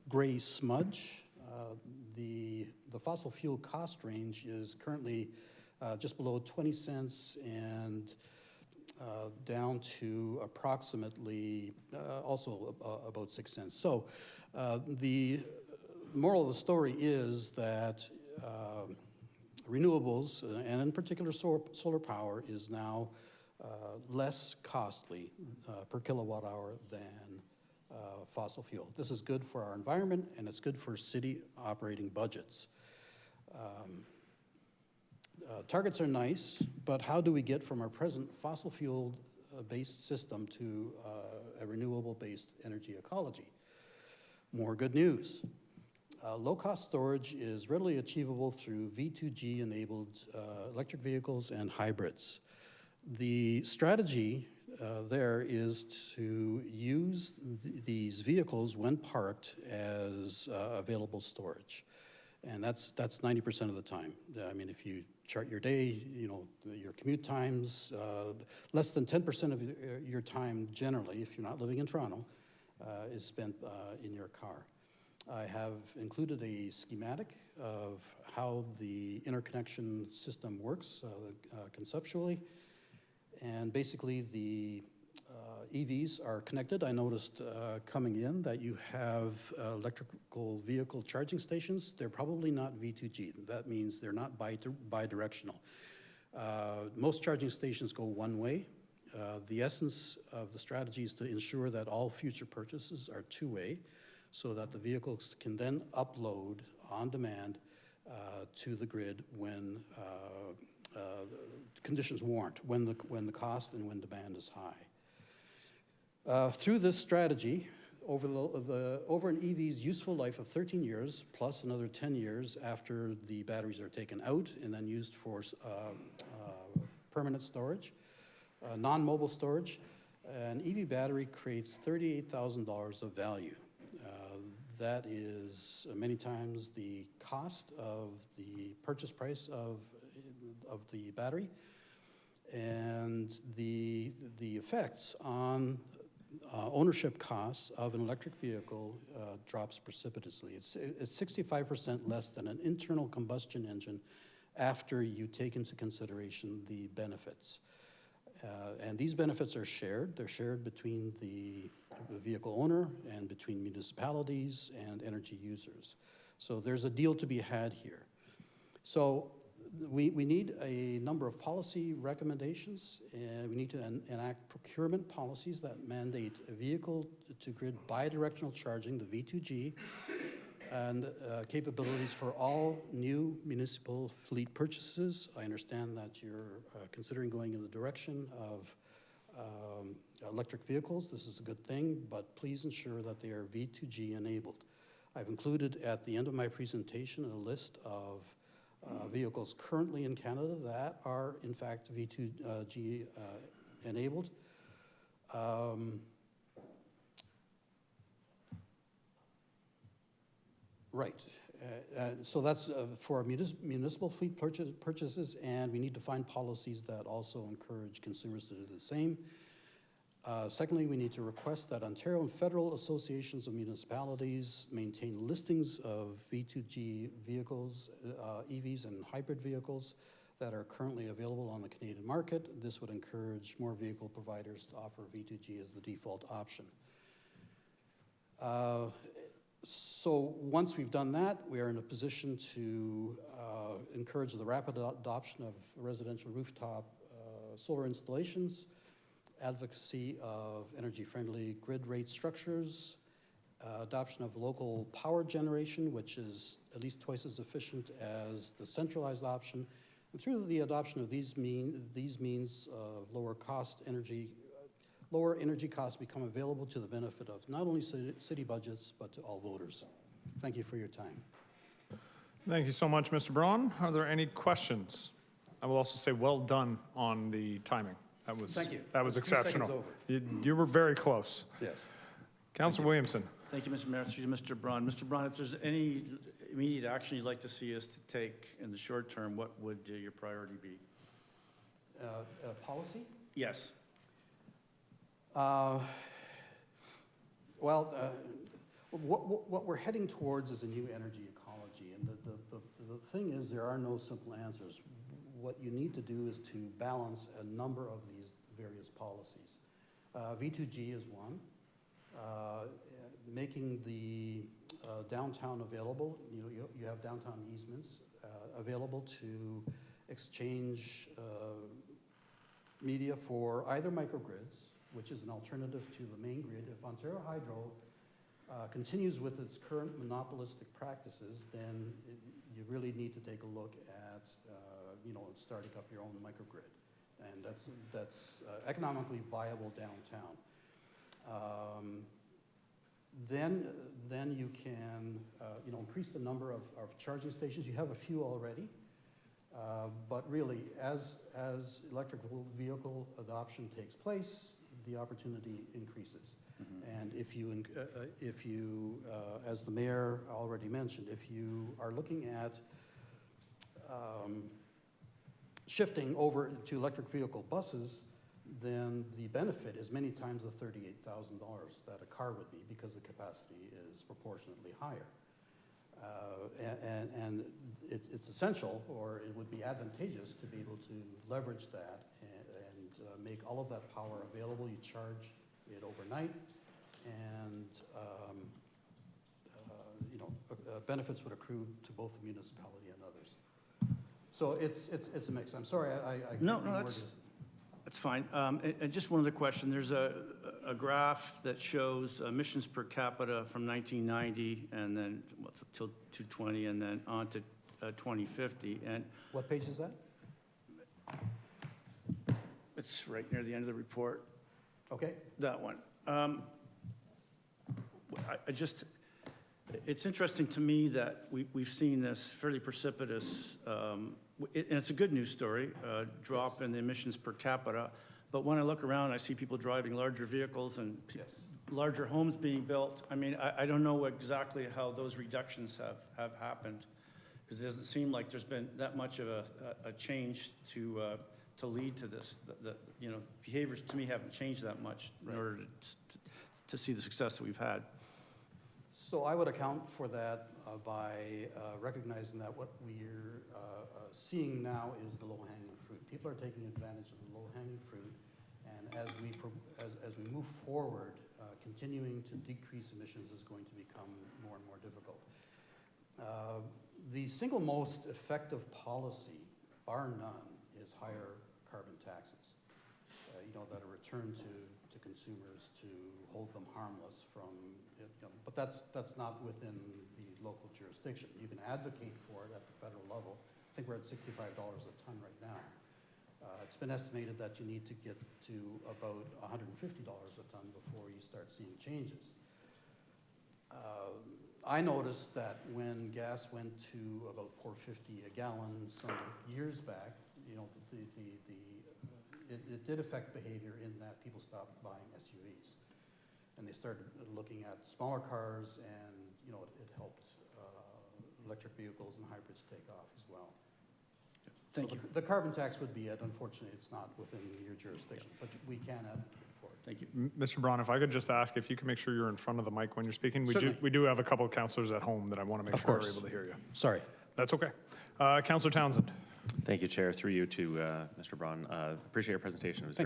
gray smudge. The fossil fuel cost range is currently just below 20 cents and down to approximately also about 6 cents. So the moral of the story is that renewables, and in particular solar power, is now less costly per kilowatt hour than fossil fuel. This is good for our environment, and it's good for city operating budgets. Targets are nice, but how do we get from our present fossil fuel-based system to a renewable-based energy ecology? More good news. Low-cost storage is readily achievable through V2G-enabled electric vehicles and hybrids. The strategy there is to use these vehicles when parked as available storage. And that's 90% of the time. I mean, if you chart your day, you know, your commute times, less than 10% of your time generally, if you're not living in Toronto, is spent in your car. I have included a schematic of how the interconnection system works conceptually. And basically the EVs are connected. I noticed coming in that you have electrical vehicle charging stations. They're probably not V2G. That means they're not bi-directional. Most charging stations go one way. The essence of the strategy is to ensure that all future purchases are two-way so that the vehicles can then upload on demand to the grid when conditions warrant, when the cost and when demand is high. Through this strategy, over an EV's useful life of 13 years, plus another 10 years after the batteries are taken out and then used for permanent storage, non-mobile storage, an EV battery creates $38,000 of value. That is many times the cost of the purchase price of the battery, and the effects on ownership costs of an electric vehicle drops precipitously. It's 65% less than an internal combustion engine after you take into consideration the benefits. And these benefits are shared. They're shared between the vehicle owner and between municipalities and energy users. So there's a deal to be had here. So we need a number of policy recommendations, and we need to enact procurement policies that mandate a vehicle-to-grid bidirectional charging, the V2G, and capabilities for all new municipal fleet purchases. I understand that you're considering going in the direction of electric vehicles. This is a good thing, but please ensure that they are V2G enabled. I've included at the end of my presentation a list of vehicles currently in Canada that are in fact V2G enabled. Right. So that's for municipal fleet purchases, and we need to find policies that also encourage consumers to do the same. Secondly, we need to request that Ontario and federal associations of municipalities maintain listings of V2G vehicles, EVs and hybrid vehicles that are currently available on the Canadian market. This would encourage more vehicle providers to offer V2G as the default option. So once we've done that, we are in a position to encourage the rapid adoption of residential rooftop solar installations, advocacy of energy-friendly grid rate structures, adoption of local power generation, which is at least twice as efficient as the centralized option. And through the adoption of these means of lower energy costs become available to the benefit of not only city budgets, but to all voters. Thank you for your time. Thank you so much, Mr. Braun. Are there any questions? I will also say well done on the timing. Thank you. That was A few seconds exceptional. over. You were very close. Yes. Councilor Williamson. Thank you, Mr. Mayor. Through you, Mr. Braun. Mr. Braun, if there's any immediate action you'd like to see us to take in the short term, what would your priority be? Policy? Yes. Well, what we're heading towards is a new energy ecology, and the thing is there are no simple answers. What you need to do is to balance a number of these various policies. V2G is one. Making the downtown available, you have downtown easements available to exchange media for either microgrids, which is an alternative to the main grid. If Ontario Hydro continues with its current monopolistic practices, then you really need to take a look at starting up your own microgrid, and that's economically viable downtown. Then you can increase the number of charging stations. You have a few already, but really as electric vehicle adoption takes place, the opportunity increases. And if you, as the mayor already mentioned, if you are looking at shifting over to electric vehicle buses, then the benefit is many times the $38,000 that a car would be, because the capacity is proportionately higher. And it's essential, or it would be advantageous, to be able to leverage that and make all of that power available. You charge it overnight, and benefits would accrue to both the municipality and others. So it's a mix. I'm sorry, I No, that's fine. And just one other question. There's a graph that shows emissions per capita from 1990 and then till 2020 and then on to 2050. And what page is that? It's right near the end of the report. Okay. That one. It's interesting to me that we've seen this fairly precipitous, and it's a good news story, drop in the emissions per capita. But when I look around, I see people driving larger vehicles and larger homes being built. I mean, I don't know exactly how those reductions have happened, because it doesn't seem like there's been that much of a change to lead to this. Behaviors to me haven't changed that much in order to see the success that we've had. So I would account for that by recognizing that what we're seeing now is the low-hanging fruit. People are taking advantage of the low-hanging fruit, and as we move forward, continuing to decrease emissions is going to become more and more difficult. The single most effective policy, bar none, is higher carbon taxes. That are returned to consumers to hold them harmless from it. But that's not within the local jurisdiction. You can advocate for it at the federal level. I think we're at $65 a ton right now. It's been estimated that you need to get to about $150 a ton before you start seeing changes. I noticed that when gas went to about $4.50 a gallon some years back, it did affect behavior in that people stopped buying SUVs, and they started looking at smaller cars, and it helped electric vehicles and hybrids take off as well. Thank you. The carbon tax would be it. Unfortunately, it's not within your jurisdiction, but we can advocate for it. Thank you. Mr. Braun, if I could just ask if you can make sure you're in front of the mic when you're speaking. Certainly. We do have a couple of councillors at home that I want to make sure are able to hear you. Sorry. That's okay. Councillor Townsend. Thank you, Chair. Through you to Mr. Braun. Appreciate your presentation. It was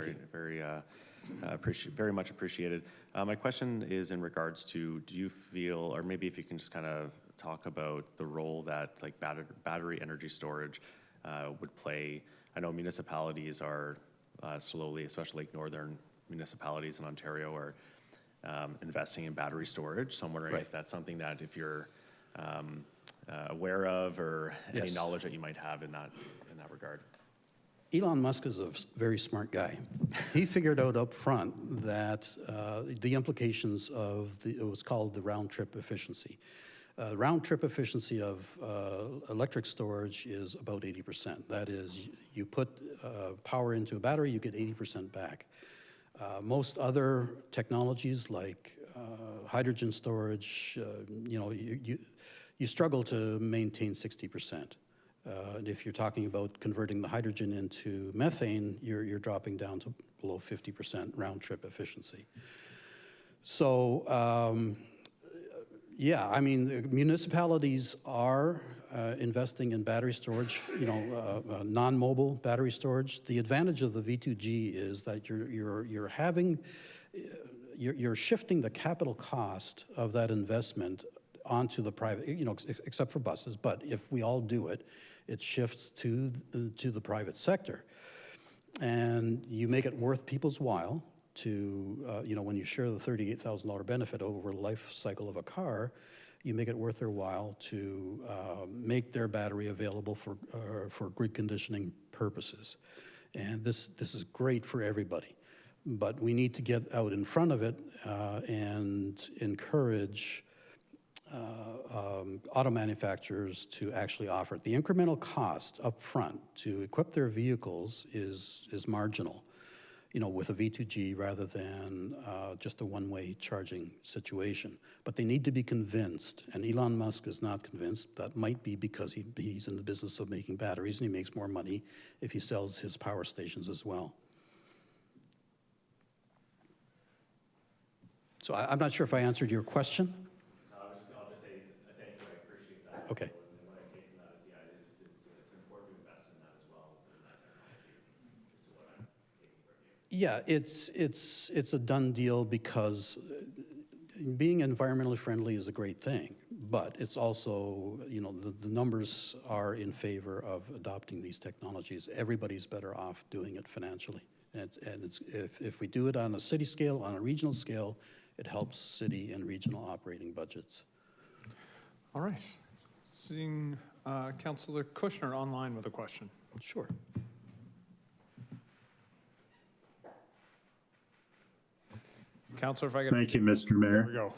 very much appreciated. My question is in regards to, do you feel, or maybe if you can just kind of talk about the role that like battery energy storage would play. I know municipalities are slowly, especially like northern municipalities in Ontario, are investing in battery storage. So I'm wondering if that's something that if you're aware of, or any knowledge that you might have in that regard. Elon Musk is a very smart guy. He figured out up front that the implications of it was called the round-trip efficiency. Round-trip efficiency of electric storage is about 80%. That is, you put power into a battery, you get 80% back. Most other technologies like hydrogen storage, you struggle to maintain 60%. And if you're talking about converting the hydrogen into methane, you're dropping down to below 50% round-trip efficiency. So, yeah, I mean, municipalities are investing in battery storage, non-mobile battery storage. The advantage of the V2G is that you're shifting the capital cost of that investment onto the private, except for buses. But if we all do it, it shifts to the private sector, and you make it worth people's while to, when you share the $38,000 benefit over the life cycle of a car, you make it worth their while to make their battery available for grid conditioning purposes. And this is great for everybody. But we need to get out in front of it and encourage auto manufacturers to actually offer it. The incremental cost up front to equip their vehicles is marginal. with a V2G rather than just a one-way charging situation. But they need to be convinced, and Elon Musk is not convinced. That might be because he's in the business of making batteries, and he makes more money if he sells his power stations as well. So I'm not sure if I answered your question. I'll just say thank you, I appreciate that. Okay. And what I take from that is, it's important to invest in that as well, in that technology, as to what I'm taking from you. Yeah, it's a done deal because being environmentally friendly is a great thing, but it's also, the numbers are in favor of adopting these technologies. Everybody's better off doing it financially. And if we do it on a city scale, on a regional scale, it helps city and regional operating budgets. All right. Seeing Councillor Kushner online with a question. Sure. Councillor, if I could. Thank you, Mr. Mayor. There we go.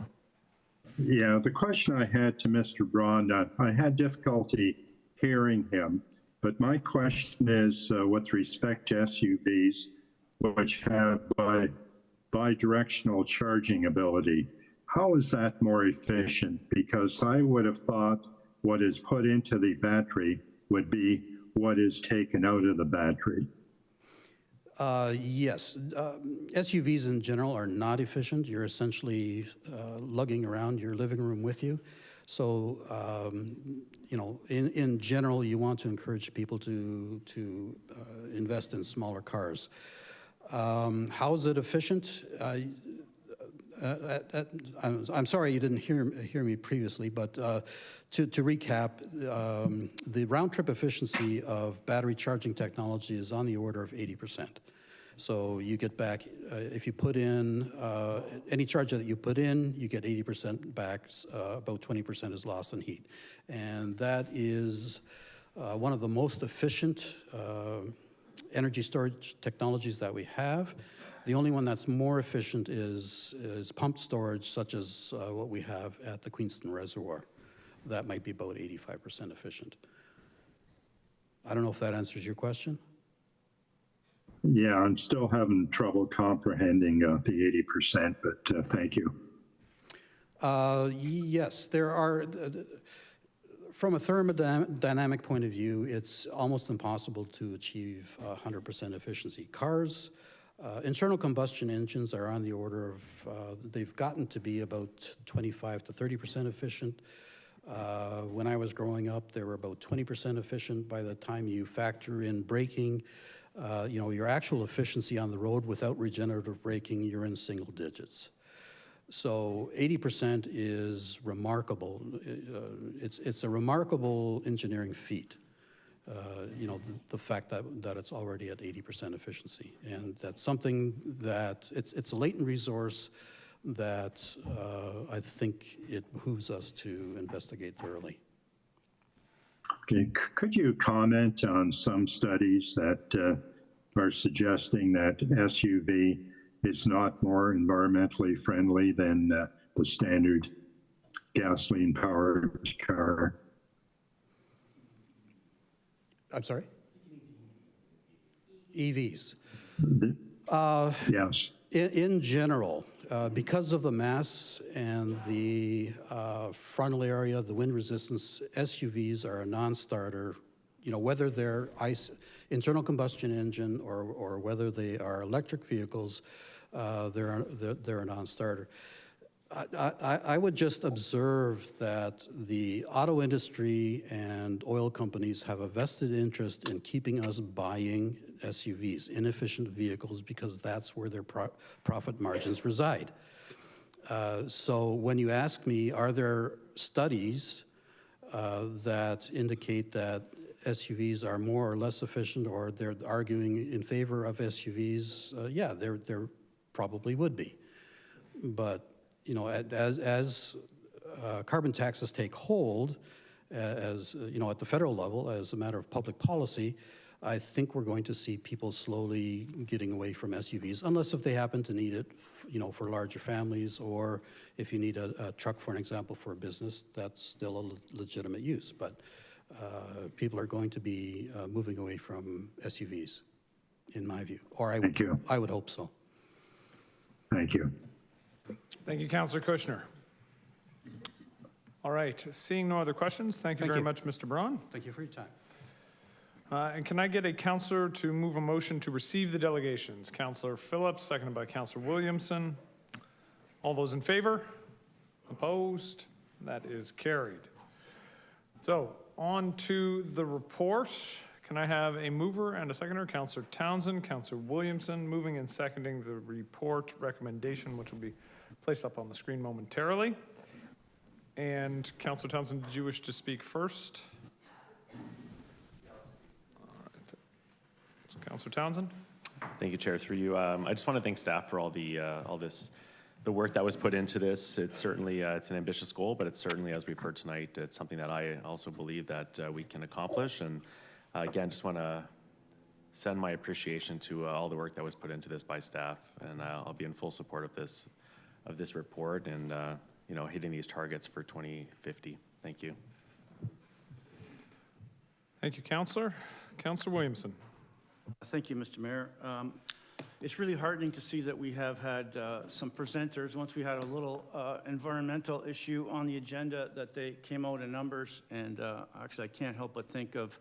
Yeah, the question I had to Mr. Braun, I had difficulty hearing him, but my question is with respect to SUVs, which have bi-directional charging ability, how is that more efficient? Because I would have thought what is put into the battery would be what is taken out of the battery. Yes, SUVs in general are not efficient. You're essentially lugging around your living room with you. So, in general, you want to encourage people to invest in smaller cars. How is it efficient? I'm sorry you didn't hear me previously, but to recap, the round-trip efficiency of battery charging technology is on the order of 80%. So you get back, if you put in, any charge that you put in, you get 80% back, about 20% is lost in heat. And that is one of the most efficient energy storage technologies that we have. The only one that's more efficient is pumped storage, such as what we have at the Queenston Reservoir. That might be about 85% efficient. I don't know if that answers your question. Yeah, I'm still having trouble comprehending the 80%, but thank you. Yes, there are, from a thermodynamic point of view, it's almost impossible to achieve 100% efficiency. Cars, internal combustion engines are on the order of, they've gotten to be about 25 to 30% efficient. When I was growing up, they were about 20% efficient. By the time you factor in braking, your actual efficiency on the road without regenerative braking, you're in single digits. So 80% is remarkable. It's a remarkable engineering feat. The fact that it's already at 80% efficiency. And that's something that, it's a latent resource that I think it behooves us to investigate thoroughly. Okay, could you comment on some studies that are suggesting that SUV is not more environmentally friendly than the standard gasoline-powered car? I'm sorry? EVs. Yes. In general, because of the mass and the frontal area, the wind resistance, SUVs are a non-starter. Whether they're internal combustion engine or whether they are electric vehicles, they're a non-starter. I would just observe that the auto industry and oil companies have a vested interest in keeping us buying SUVs, inefficient vehicles, because that's where their profit margins reside. So when you ask me, are there studies that indicate that SUVs are more or less efficient, or they're arguing in favor of SUVs? Yeah, there probably would be. But as carbon taxes take hold, as at the federal level, as a matter of public policy, I think we're going to see people slowly getting away from SUVs, unless if they happen to need it, for larger families, or if you need a truck, for an example, for a business, that's still a legitimate use. But people are going to be moving away from SUVs in my view, or Thank you. I would hope so. Thank you. Thank you, Councillor Kushner. All right, seeing no other questions, thank you very much, Mr. Braun. Thank you for your time. And can I get a councillor to move a motion to receive the delegations? Councillor Phillips, seconded by Councillor Williamson. All those in favor? Opposed? That is carried. So on to the report. Can I have a mover and a seconder? Councillor Townsend, Councillor Williamson, moving and seconding the report recommendation, which will be placed up on the screen momentarily. And Councillor Townsend, did you wish to speak first? Councillor Townsend. Thank you, Chair. Through you, I just want to thank staff for all the work that was put into this. It's certainly it's an ambitious goal, but it's certainly, as we've heard tonight, it's something that I also believe that we can accomplish. And again, just want to send my appreciation to all the work that was put into this by staff, and I'll be in full support of this report and you know, hitting these targets for 2050. Thank you. Thank you, Councillor. Councillor Williamson. Thank you, Mr. Mayor. It's really heartening to see that we have had some presenters, once we had a little environmental issue on the agenda, that they came out in numbers. And actually, I can't help but think of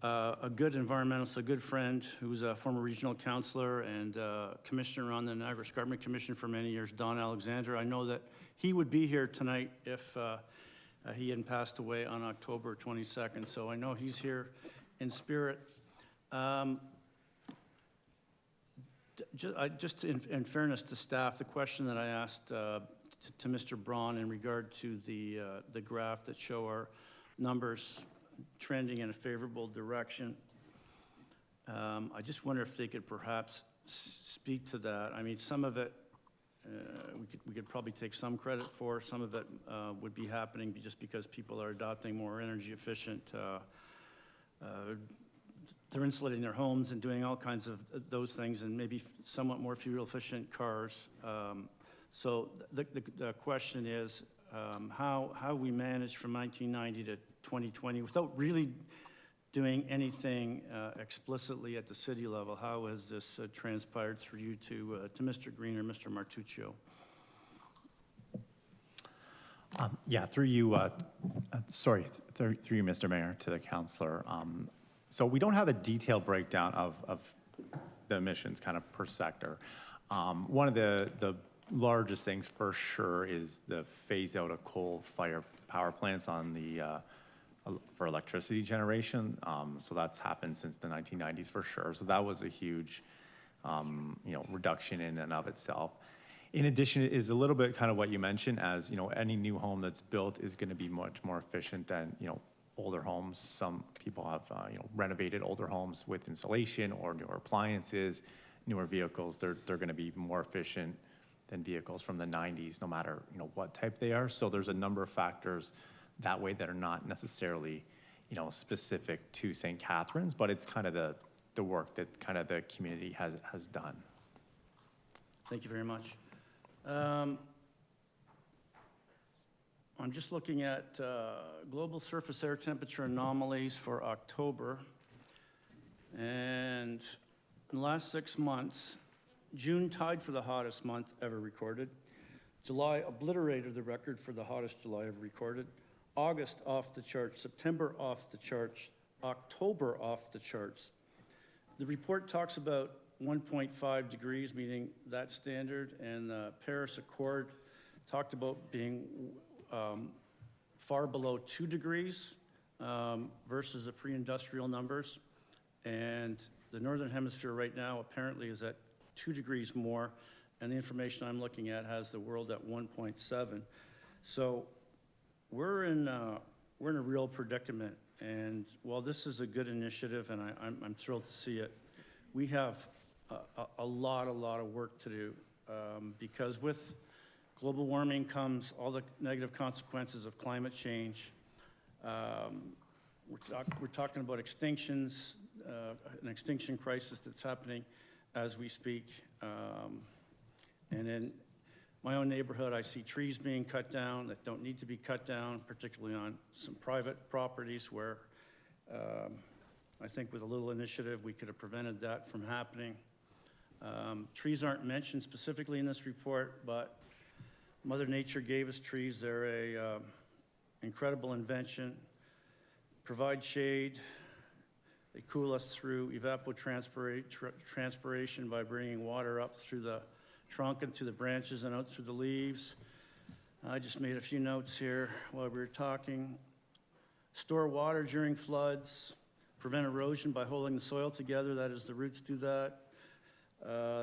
a good environmentalist, a good friend who's a former regional councillor and commissioner on the Niagara Escarpment Commission for many years, Don Alexander. I know that he would be here tonight if he hadn't passed away on October 22nd. So I know he's here in spirit. Just in fairness to staff, the question that I asked to Mr. Braun in regard to the graph that show our numbers trending in a favorable direction, I just wonder if they could perhaps speak to that. I mean, some of it we could probably take some credit for. Some of it would be happening just because people are adopting more energy efficient. They're insulating their homes and doing all kinds of those things, and maybe somewhat more fuel-efficient cars. So the question is how we managed from 1990 to 2020 without really doing anything explicitly at the city level. How has this transpired through you to Mr. Green or Mr. Martuccio? Yeah, through you, through you, Mr. Mayor, to the councillor. So we don't have a detailed breakdown of the emissions kind of per sector. One of the largest things for sure is the phase out of coal-fired power plants on the for electricity generation. So that's happened since the 1990s for sure. So that was a huge reduction in and of itself. In addition, it is a little bit kind of what you mentioned, as any new home that's built is going to be much more efficient than older homes. Some people have renovated older homes with insulation or newer appliances, newer vehicles. They're going to be more efficient than vehicles from the 90s, no matter what type they are. So there's a number of factors that way that are not necessarily specific to St. Catharines, but it's kind of the work that kind of the community has done. Thank you very much. I'm just looking at global surface air temperature anomalies for October. And in the last 6 months, June tied for the hottest month ever recorded. July obliterated the record for the hottest July ever recorded. August off the charts, September off the charts, October off the charts. The report talks about 1.5 degrees, meaning that standard, and the Paris Accord talked about being far below 2 degrees versus the pre-industrial numbers. And the Northern Hemisphere right now apparently is at 2 degrees more, and the information I'm looking at has the world at 1.7. So we're in a real predicament. And while this is a good initiative, and I'm thrilled to see it, we have a lot of work to do because with global warming comes all the negative consequences of climate change. We're talking about extinctions, an extinction crisis that's happening as we speak. And in my own neighborhood, I see trees being cut down that don't need to be cut down, particularly on some private properties where I think with a little initiative, we could have prevented that from happening. Trees aren't mentioned specifically in this report, but Mother Nature gave us trees. They're a incredible invention. Provide shade. They cool us through evapotranspiration by bringing water up through the trunk and to the branches and out through the leaves. I just made a few notes here while we were talking. Store water during floods. Prevent erosion by holding the soil together. That is, the roots do that.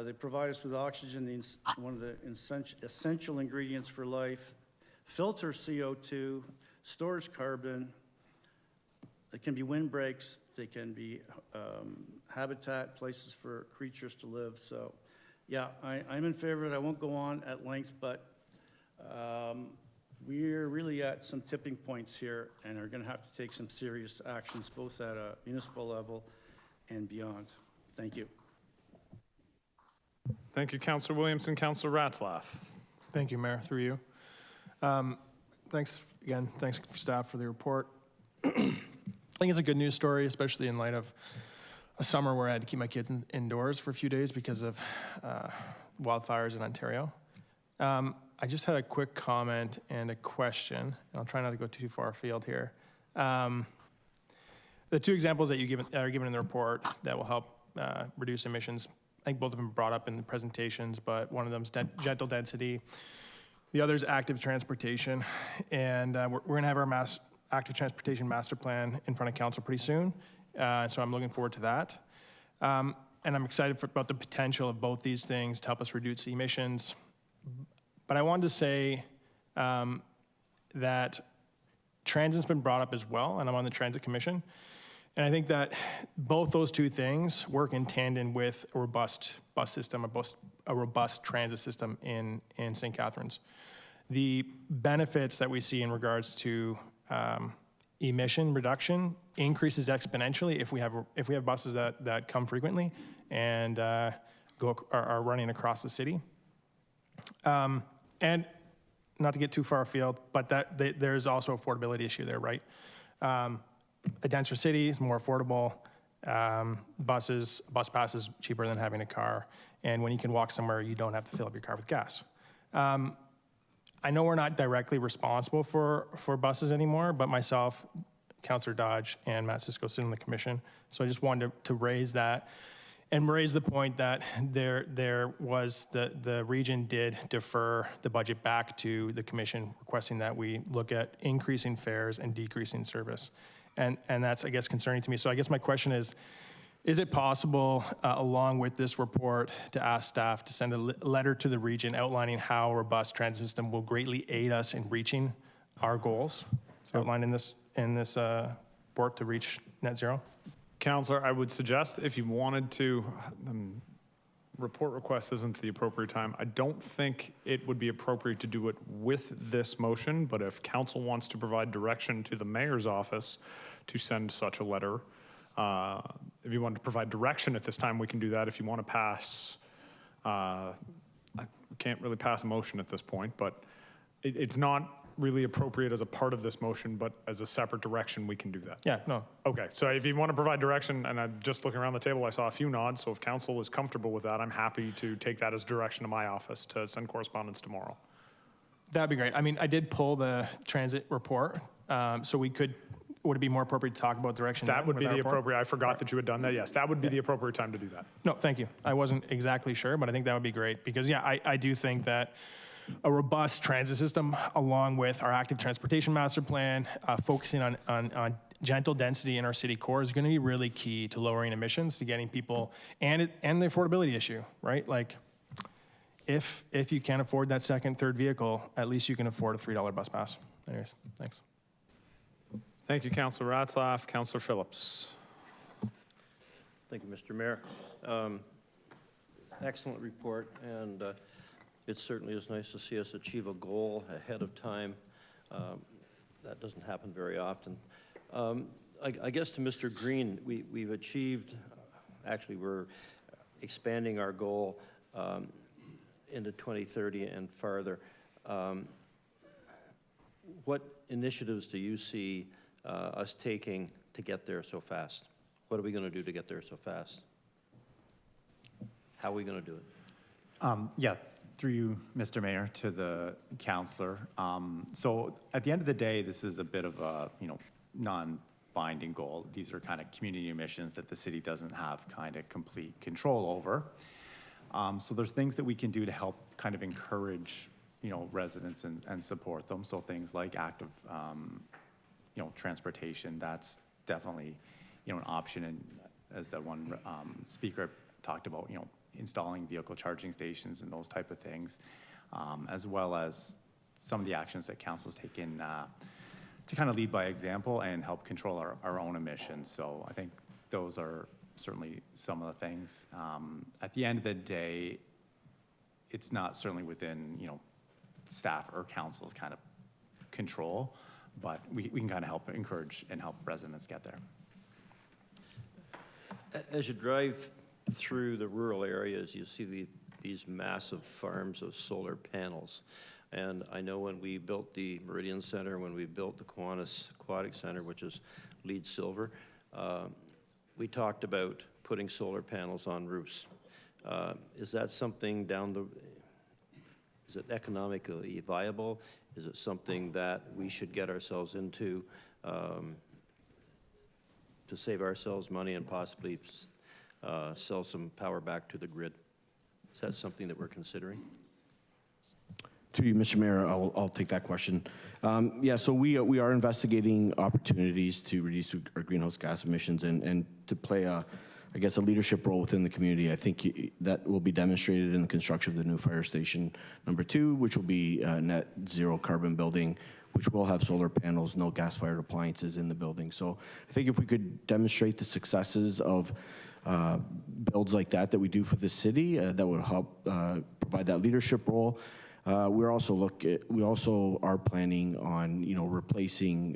They provide us with oxygen, one of the essential ingredients for life. Filter CO2, stores carbon. They can be windbreaks. They can be habitat, places for creatures to live. So, yeah, I'm in favor of it. I won't go on at length, but we're really at some tipping points here and are going to have to take some serious actions, both at a municipal level and beyond. Thank you. Thank you, Councillor Williamson. Councillor Ratzlaff. Thank you, Mayor, through you. Thanks again, thanks for staff for the report. I think it's a good news story, especially in light of a summer where I had to keep my kids indoors for a few days because of wildfires in Ontario. I just had a quick comment and a question, and I'll try not to go too far afield here. The two examples that are given in the report that will help reduce emissions, I think both of them brought up in the presentations, but one of them is gentle density. The other is active transportation, and we're going to have our active transportation master plan in front of council pretty soon, so I'm looking forward to that. And I'm excited about the potential of both these things to help us reduce emissions. But I wanted to say that transit's been brought up as well, and I'm on the Transit Commission. And I think that both those two things work in tandem with a robust bus system, a robust transit system in St. Catharines. The benefits that we see in regards to emission reduction increases exponentially if we have buses that come frequently and are running across the city. And not to get too far afield, but there's also affordability issue there, right? A denser city is more affordable. Bus pass is cheaper than having a car. And when you can walk somewhere, you don't have to fill up your car with gas. I know we're not directly responsible for buses anymore, but myself, Councillor Dodge, and Matt Cisco sit on the commission. So I just wanted to raise that and raise the point that there was the region did defer the budget back to the commission, requesting that we look at increasing fares and decreasing service. And that's, I guess, concerning to me. So I guess my question is it possible, along with this report, to ask staff to send a letter to the region outlining how a robust transit system will greatly aid us in reaching our goals outlined in this report to reach net zero? Councillor, I would suggest if you wanted to, report request isn't the appropriate time. I don't think it would be appropriate to do it with this motion, but if council wants to provide direction to the mayor's office to send such a letter, if you want to provide direction at this time, we can do that. If you want to pass, I can't really pass a motion at this point, but it's not really appropriate as a part of this motion, but as a separate direction, we can do that. Yeah, no. Okay, so if you want to provide direction, and I'm just looking around the table, I saw a few nods, so if council is comfortable with that, I'm happy to take that as direction to my office to send correspondence tomorrow. That'd be great. I mean, I did pull the transit report, so would it be more appropriate to talk about direction? That would be the appropriate, I forgot that you had done that, yes, that would be the appropriate time to do that. No, thank you. I wasn't exactly sure, but I think that would be great, because yeah, I do think that a robust transit system, along with our active transportation master plan, focusing on gentle density in our city core, is going to be really key to lowering emissions, to getting people, and the affordability issue, right? Like, if you can't afford that second, third vehicle, at least you can afford a $3 bus pass. Anyways, thanks. Thank you, Councillor Ratzlaff. Councillor Phillips. Thank you, Mr. Mayor. Excellent report, and it certainly is nice to see us achieve a goal ahead of time. That doesn't happen very often. I guess to Mr. Green, we've achieved, actually we're expanding our goal into 2030 and farther. What initiatives do you see us taking to get there so fast? What are we going to do to get there so fast? How are we going to do it? Yeah, through you, Mr. Mayor, to the councillor. So at the end of the day, this is a bit of a, non-binding goal. These are kind of community missions that the city doesn't have kind of complete control over. So there's things that we can do to help kind of encourage, residents and support them. So things like active, transportation, that's definitely, an option. And as the one speaker talked about, installing vehicle charging stations and those type of things, as well as some of the actions that council's taken to kind of lead by example and help control our own emissions. So I think those are certainly some of the things. At the end of the day, it's not certainly within, staff or council's kind of control, but we can kind of help encourage and help residents get there. As you drive through the rural areas, you see these massive farms of solar panels. And I know when we built the Meridian Center, when we built the Kiwanis Aquatic Center, which is LEED Silver, we talked about putting solar panels on roofs. Is that something is it economically viable? Is it something that we should get ourselves into to save ourselves money and possibly sell some power back to the grid? Is that something that we're considering? To you, Mr. Mayor, I'll take that question. Yeah, so we are investigating opportunities to reduce our greenhouse gas emissions and to play a leadership role within the community. I think that will be demonstrated in the construction of the new fire station number 2, which will be a net zero carbon building, which will have solar panels, no gas-fired appliances in the building. So I think if we could demonstrate the successes of builds like that we do for the city, that would help provide that leadership role. We also are planning on replacing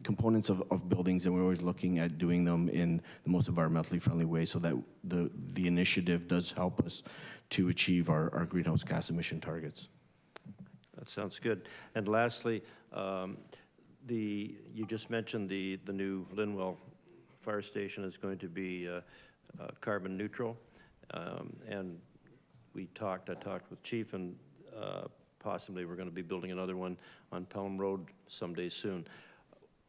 components of buildings, and we're always looking at doing them in the most environmentally friendly way, so that the initiative does help us to achieve our greenhouse gas emission targets. That sounds good. And lastly, you just mentioned the new Linwell Fire Station is going to be carbon neutral, and I talked with Chief, and possibly we're going to be building another one on Pelham Road someday soon.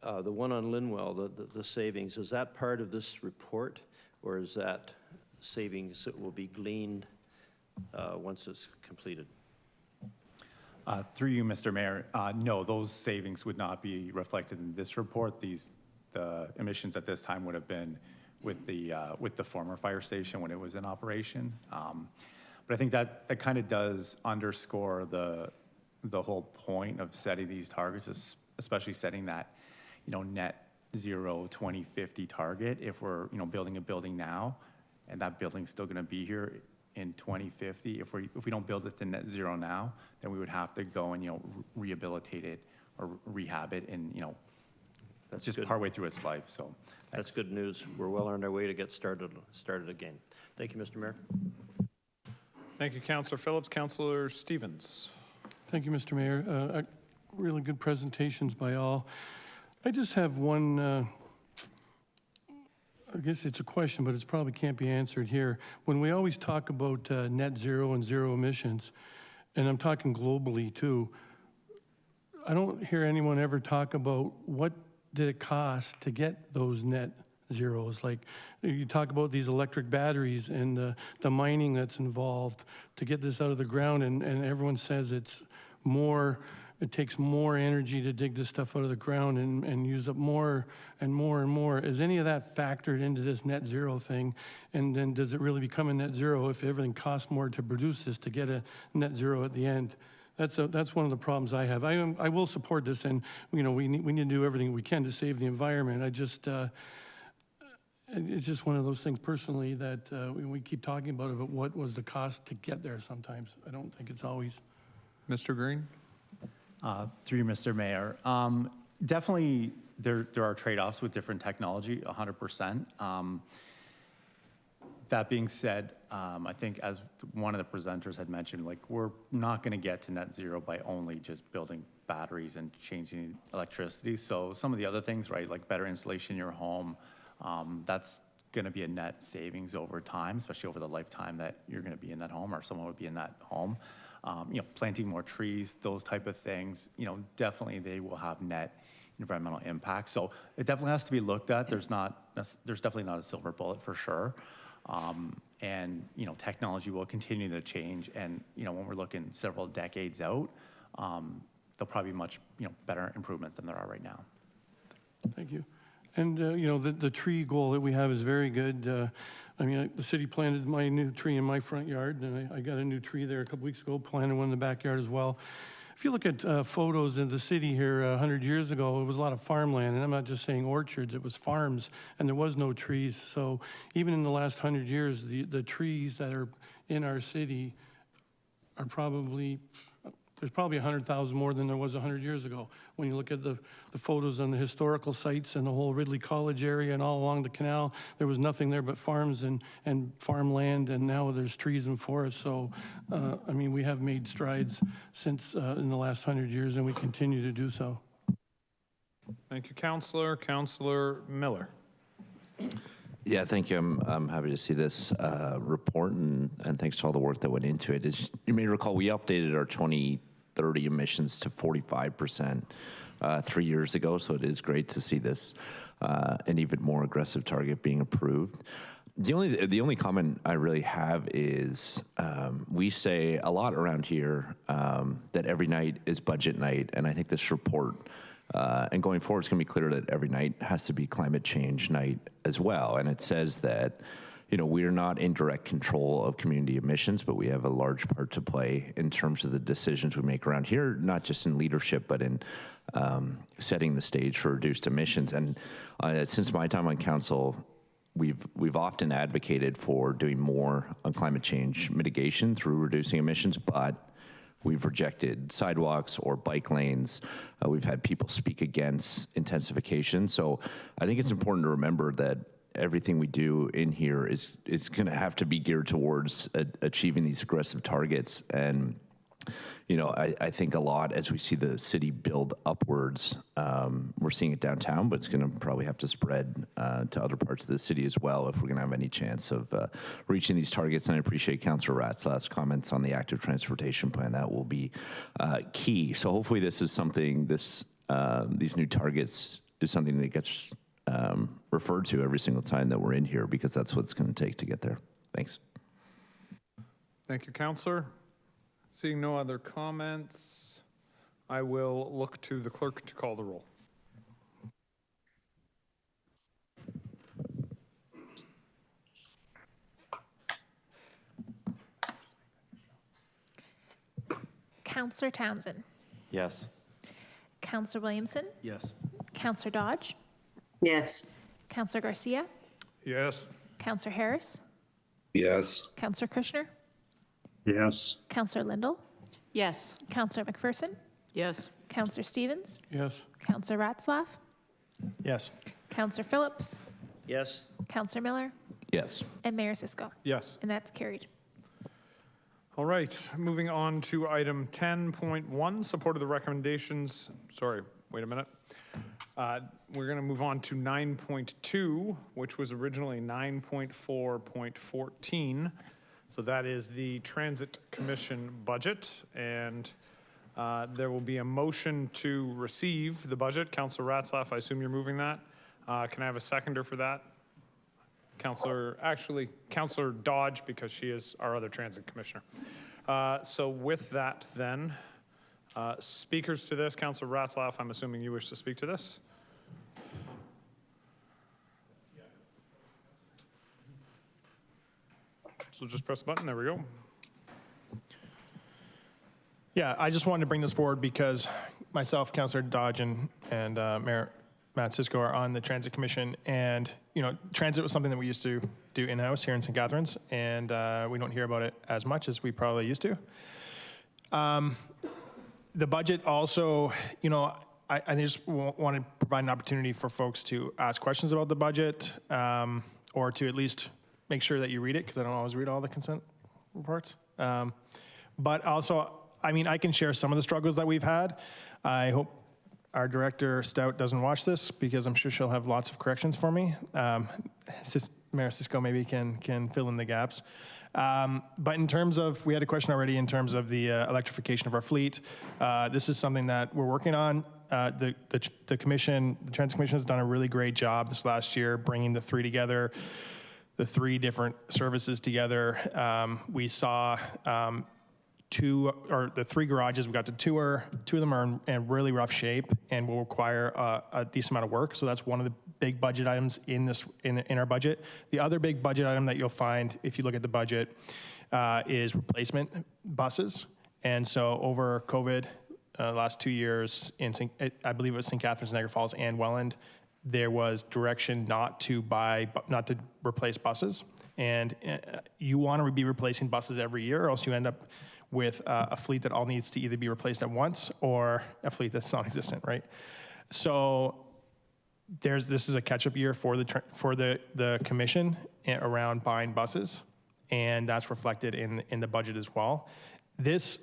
The one on Linwell, the savings, is that part of this report, or is that savings that will be gleaned once it's completed? Through you, Mr. Mayor, no, those savings would not be reflected in this report. The emissions at this time would have been with the former fire station when it was in operation. But I think that kind of does underscore the whole point of setting these targets, especially setting that, net zero 2050 target. If we're, building a building now, and that building's still going to be here in 2050, if we don't build it to net zero now, then we would have to go and rehabilitate it or rehab it, and that's just partway through its life. So that's good news. We're well on our way to get started again. Thank you, Mr. Mayor. Thank you, Councillor Phillips. Councillor Stevens. Thank you, Mr. Mayor. Really good presentations by all. I just have one, I guess it's a question, but it probably can't be answered here. When we always talk about net zero and zero emissions, and I'm talking globally too, I don't hear anyone ever talk about what did it cost to get those net zeros. Like, you talk about these electric batteries and the mining that's involved to get this out of the ground, and everyone says it takes more energy to dig this stuff out of the ground and use up more and more and more. Is any of that factored into this net zero thing? And then does it really become a net zero if everything costs more to produce this to get a net zero at the end? That's one of the problems I have. I will support this, and we need to do everything we can to save the environment. It's just one of those things personally that we keep talking about it, but what was the cost to get there sometimes? I don't think it's always. Mr. Green? Through you, Mr. Mayor. Definitely there are trade-offs with different technology, 100%. That being said, I think as one of the presenters had mentioned, we're not going to get to net zero by only just building batteries and changing electricity. So some of the other things, right, like better insulation in your home, that's going to be a net savings over time, especially over the lifetime that you're going to be in that home or someone would be in that home. Planting more trees, those type of things, definitely they will have net environmental impact. So it definitely has to be looked at. There's definitely not a silver bullet for sure. And technology will continue to change. And when we're looking several decades out, there'll probably be much better improvements than there are right now. Thank you. And, the tree goal that we have is very good. The city planted my new tree in my front yard, and I got a new tree there a couple weeks ago, planted one in the backyard as well. If you look at photos in the city here 100 years ago, it was a lot of farmland, and I'm not just saying orchards, it was farms, and there was no trees. So even in the last 100 years, the trees that are in our city are probably, there's probably 100,000 more than there was 100 years ago. When you look at the photos on the historical sites and the whole Ridley College area and all along the canal, there was nothing there but farms and farmland, and now there's trees and forests. So, we have made strides since in the last 100 years, and we continue to do so. Thank you, Councillor. Councillor Miller. Yeah, thank you. I'm happy to see this report, and thanks to all the work that went into it. As you may recall, we updated our 2030 emissions to 45% 3 years ago, so it is great to see this an even more aggressive target being approved. The only comment I really have is we say a lot around here that every night is budget night, and I think this report and going forward, it's going to be clear that every night has to be climate change night as well. And it says that, we are not in direct control of community emissions, but we have a large part to play in terms of the decisions we make around here, not just in leadership, but in setting the stage for reduced emissions. And since my time on council, we've often advocated for doing more on climate change mitigation through reducing emissions, but we've rejected sidewalks or bike lanes. We've had people speak against intensification. So I think it's important to remember that everything we do in here is going to have to be geared towards achieving these aggressive targets. And, I think a lot as we see the city build upwards, we're seeing it downtown, but it's going to probably have to spread to other parts of the city as well if we're going to have any chance of reaching these targets. And I appreciate Councillor Ratzlaff's comments on the active transportation plan. That will be key. So hopefully this is something, these new targets is something that gets referred to every single time that we're in here, because that's what it's going to take to get there. Thanks. Thank you, Councillor. Seeing no other comments, I will look to the clerk to call the roll. Councillor Townsend. Yes. Councillor Williamson. Yes. Councillor Dodge. Yes. Councillor Garcia. Yes. Councillor Harris. Yes. Councillor Kushner. Yes. Councillor Lindell. Yes. Councillor McPherson. Yes. Councillor Stevens. Yes. Councillor Ratzlaff. Yes. Councillor Phillips. Yes. Councillor Miller. Yes. And Mayor Cisco. Yes. And that's carried. All right, moving on to item 10.1, support of the recommendations. Sorry, wait a minute. We're going to move on to 9.2, which was originally 9.4.14. So that is the Transit Commission budget, and there will be a motion to receive the budget. Councillor Ratzlaff, I assume you're moving that. Can I have a seconder for that? Councillor Dodge, because she is our other transit commissioner. So with that then, speakers to this, Councillor Ratzlaff, I'm assuming you wish to speak to this? So just press the button, there we go. Yeah, I just wanted to bring this forward because myself, Councillor Dodge, and Mayor Matt Cisco are on the Transit Commission, and transit was something that we used to do in-house here in St. Catharines, and we don't hear about it as much as we probably used to. The budget also, I just want to provide an opportunity for folks to ask questions about the budget, or to at least make sure that you read it, because I don't always read all the consent reports. But also, I can share some of the struggles that we've had. I hope our director, Stout, doesn't watch this, because I'm sure she'll have lots of corrections for me. Mayor Cisco maybe can fill in the gaps. But in terms of, we had a question already in terms of the electrification of our fleet. This is something that we're working on. The commission, the Transit Commission has done a really great job this last year bringing the three together, the three different services together. We saw the three garages we got to tour. Two of them are in really rough shape and will require a decent amount of work. So that's one of the big budget items in our budget. The other big budget item that you'll find if you look at the budget is replacement buses. And so over COVID, last 2 years, I believe it was St. Catharines, Niagara Falls, and Welland, there was direction not to replace buses. And you want to be replacing buses every year, or else you end up with a fleet that all needs to either be replaced at once or a fleet that's non-existent, right? So this is a catch-up year for the commission around buying buses, and that's reflected in the budget as well. This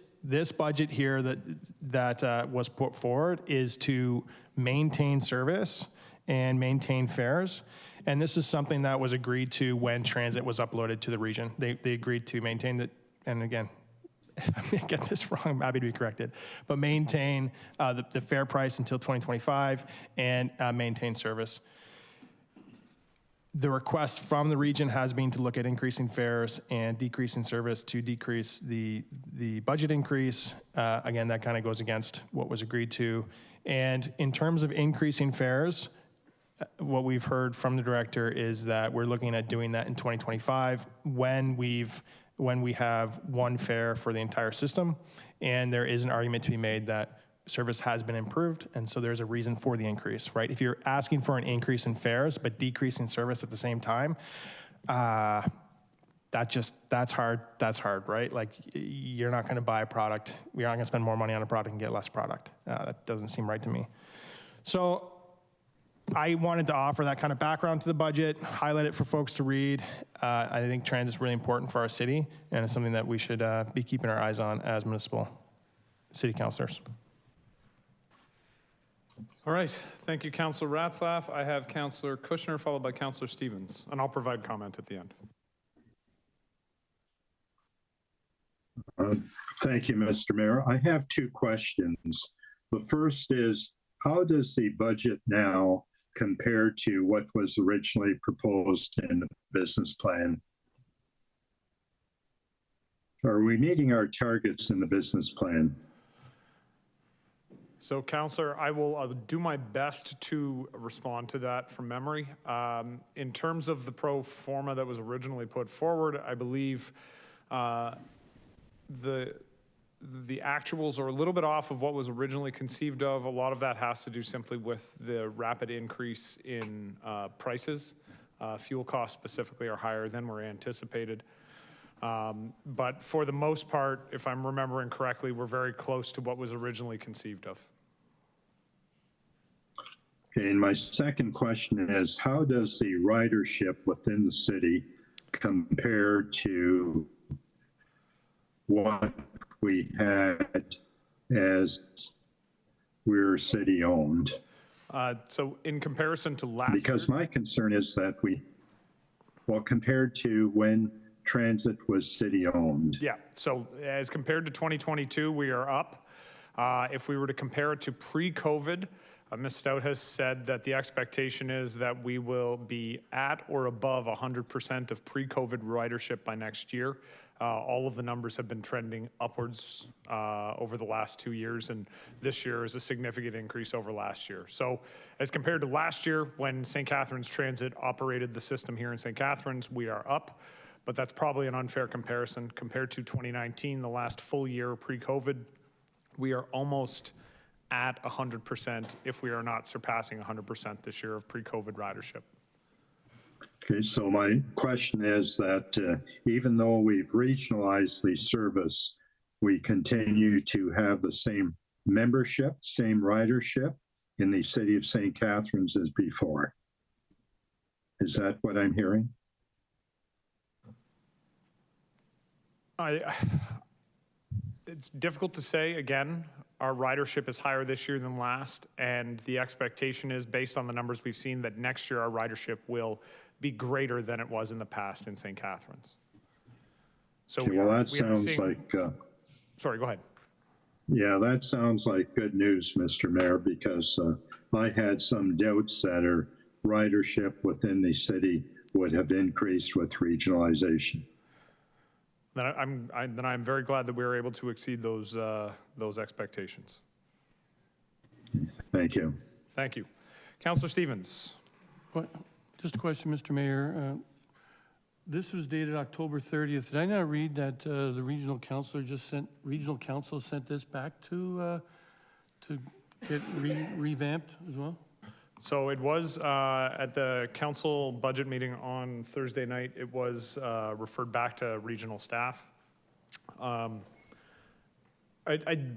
budget here that was put forward is to maintain service and maintain fares. And this is something that was agreed to when transit was uploaded to the region. They agreed to maintain that, and again, if I get this wrong, I'm happy to be corrected, but maintain the fare price until 2025 and maintain service. The request from the region has been to look at increasing fares and decreasing service to decrease the budget increase. Again, that kind of goes against what was agreed to. And in terms of increasing fares, what we've heard from the director is that we're looking at doing that in 2025 when we have one fare for the entire system. And there is an argument to be made that service has been improved, and so there's a reason for the increase, right? If you're asking for an increase in fares but decreasing service at the same time, that's hard, right? Like, you're not gonna buy a product, you're not gonna spend more money on a product and get less product. That doesn't seem right to me. So I wanted to offer that kind of background to the budget, highlight it for folks to read. I think transit is really important for our city, and it's something that we should be keeping our eyes on as municipal city councilors. All right, thank you, Councillor Ratzlaff. I have Councillor Kushner followed by Councillor Stevens, and I'll provide comment at the end. Thank you, Mr. Mayor. I have two questions. The first is, how does the budget now compare to what was originally proposed in the business plan? Are we meeting our targets in the business plan? So, Councillor, I'll do my best to respond to that from memory. In terms of the pro forma that was originally put forward, I believe the actuals are a little bit off of what was originally conceived of. A lot of that has to do simply with the rapid increase in prices. Fuel costs specifically are higher than were anticipated. But for the most part, if I'm remembering correctly, we're very close to what was originally conceived of. Okay, and my second question is, how does the ridership within the city compare to what we had as we're city-owned? So in comparison to last year? Because my concern is that compared to when transit was city-owned. Yeah, so as compared to 2022, we are up. If we were to compare it to pre-COVID, Ms. Stout has said that the expectation is that we will be at or above 100% of pre-COVID ridership by next year. All of the numbers have been trending upwards over the last 2 years, and this year is a significant increase over last year. So as compared to last year, when St. Catharines Transit operated the system here in St. Catharines, we are up, but that's probably an unfair comparison. Compared to 2019, the last full year pre-COVID, we are almost at 100% if we are not surpassing 100% this year of pre-COVID ridership. Okay, so my question is that even though we've regionalized the service, we continue to have the same membership, same ridership in the city of St. Catharines as before. Is that what I'm hearing? It's difficult to say. Again, our ridership is higher this year than last, and the expectation is, based on the numbers we've seen, that next year our ridership will be greater than it was in the past in St. Catharines. So Okay, well, that sounds like, sorry, go ahead. yeah, that sounds like good news, Mr. Mayor, because I had some doubts that our ridership within the city would have increased with regionalization. Then I'm very glad that we were able to exceed those expectations. Thank you. Thank you. Councillor Stevens. Just a question, Mr. Mayor. This was dated October 30th. Did I not read that the regional council sent this back to get revamped as well? So it was at the council budget meeting on Thursday night, it was referred back to regional staff.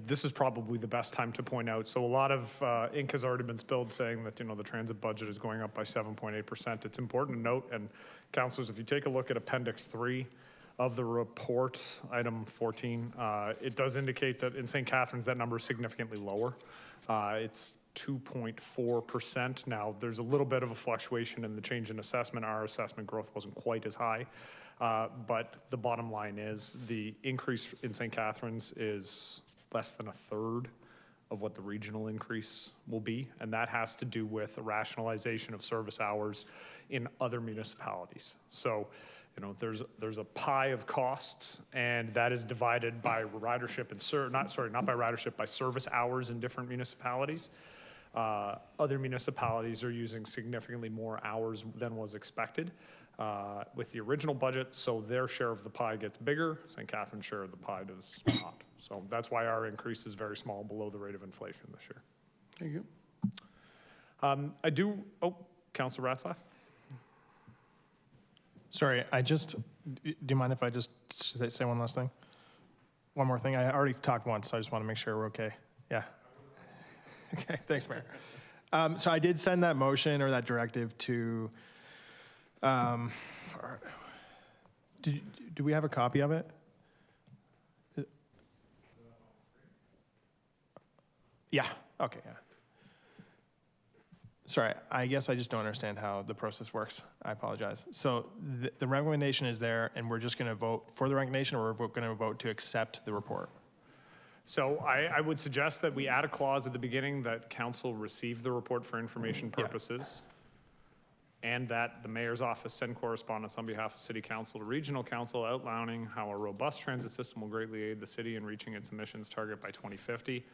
This is probably the best time to point out. So a lot of ink has already been spilled saying that, the transit budget is going up by 7.8%. It's important to note, and councilors, if you take a look at Appendix 3 of the report, item 14, it does indicate that in St. Catharines, that number is significantly lower. It's 2.4%. Now, there's a little bit of a fluctuation in the change in assessment. Our assessment growth wasn't quite as high. But the bottom line is the increase in St. Catharines is less than a third of what the regional increase will be. And that has to do with the rationalization of service hours in other municipalities. So, there's a pie of costs, and that is divided by ridership and not by ridership, by service hours in different municipalities. Other municipalities are using significantly more hours than was expected with the original budget, so their share of the pie gets bigger. St. Catherine's share of the pie does not. So that's why our increase is very small, below the rate of inflation this year. Thank you. Councillor Ratzlaff? Sorry, do you mind if I just say one last thing? One more thing. I already talked once, so I just want to make sure we're okay. Yeah. Okay, thanks, Mayor. So I did send that motion or that directive to, do we have a copy of it? Yeah, okay, yeah. Sorry, I guess I just don't understand how the process works. I apologize. So the recommendation is there, and we're just going to vote for the recommendation, or we're going to vote to accept the report? So I would suggest that we add a clause at the beginning that council receive the report for information purposes, and that the mayor's office send correspondence on behalf of city council to regional council outlining how a robust transit system will greatly aid the city in reaching its emissions target by 2050.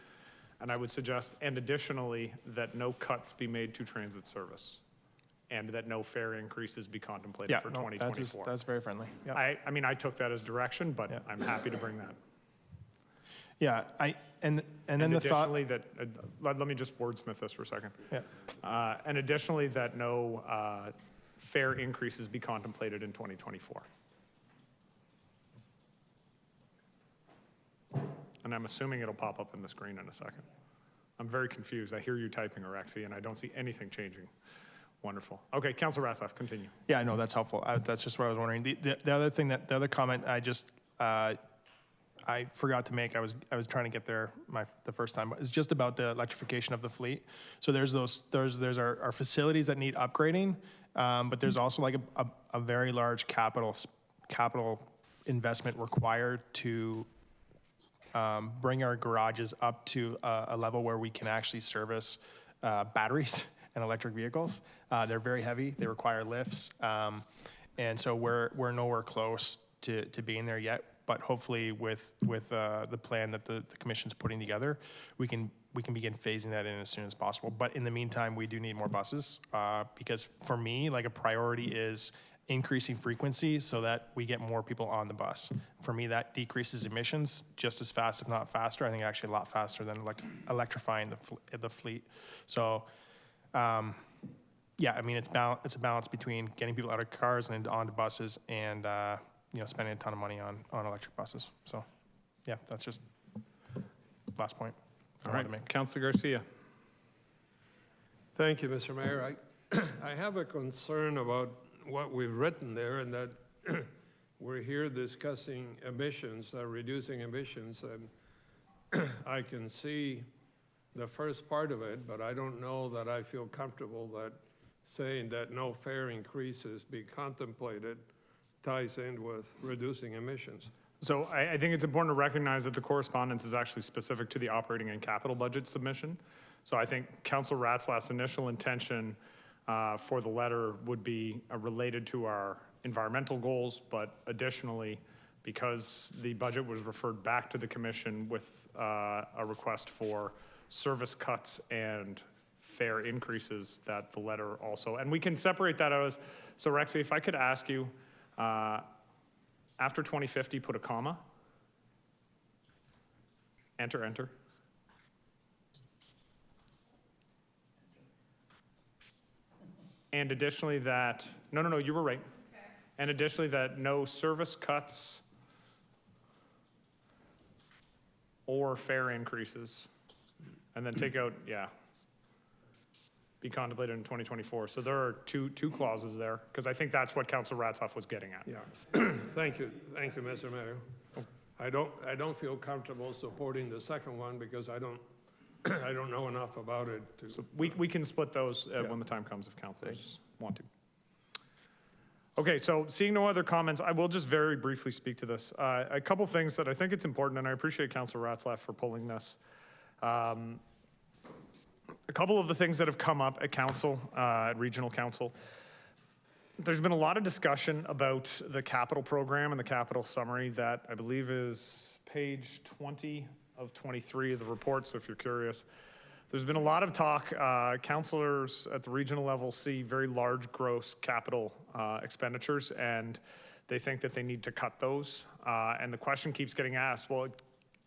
And I would suggest, and additionally, that no cuts be made to transit service, and that no fare increases be contemplated for 2024. That's very friendly. Yep. I mean, I took that as direction, but I'm happy to bring that. Yeah, and then the thought. Additionally, that let me just wordsmith this for a second. Yeah. And additionally, that no fare increases be contemplated in 2024. And I'm assuming it'll pop up in the screen in a second. I'm very confused. I hear you typing, Orexi, and I don't see anything changing. Wonderful. Okay, Councilor Ratzlaff, continue. Yeah, no, that's helpful. That's just what I was wondering. The other thing, the other comment I forgot to make, I was trying to get there the first time, but it's just about the electrification of the fleet. So there's our facilities that need upgrading, but there's also like a very large capital investment required to bring our garages up to a level where we can actually service batteries and electric vehicles. They're very heavy, they require lifts, and so we're nowhere close to being there yet. But hopefully with the plan that the commission's putting together, we can begin phasing that in as soon as possible. But in the meantime, we do need more buses because for me, like a priority is increasing frequency so that we get more people on the bus. For me, that decreases emissions just as fast, if not faster. I think actually a lot faster than electrifying the fleet. So, yeah, I mean, it's a balance between getting people out of cars and onto buses and spending a ton of money on electric buses. So, yeah, that's just last point I wanted to make. Councilor Garcia. Thank you, Mr. Mayor. I have a concern about what we've written there, and that we're here discussing emissions, reducing emissions, and I can see the first part of it, but I don't know that I feel comfortable that saying that no fare increases be contemplated ties in with reducing emissions. So I think it's important to recognize that the correspondence is actually specific to the operating and capital budget submission. So I think Councilor Ratzlaff's initial intention for the letter would be related to our environmental goals, but additionally, because the budget was referred back to the commission with a request for service cuts and fare increases, that the letter also, and we can separate that out as, so Rexy, if I could ask you, after 2050, put a comma. Enter, enter. And additionally that, no, you were right. Okay. And additionally that no service cuts or fare increases. And then take out, be contemplated in 2024. So there are two clauses there, because I think that's what Councilor Ratzlaff was getting at. Yeah. Thank you, Mr. Mayor. I don't feel comfortable supporting the second one because I don't know enough about it. So we can split those when the time comes if councilors want to. Okay, so seeing no other comments, I will just very briefly speak to this. A couple things that I think it's important, and I appreciate Councilor Ratzlaff for pulling this. A couple of the things that have come up at council, at regional council. There's been a lot of discussion about the capital program and the capital summary that I believe is page 20 of 23 of the report, so if you're curious. There's been a lot of talk, councilors at the regional level see very large gross capital expenditures, and they think that they need to cut those. And the question keeps getting asked, well,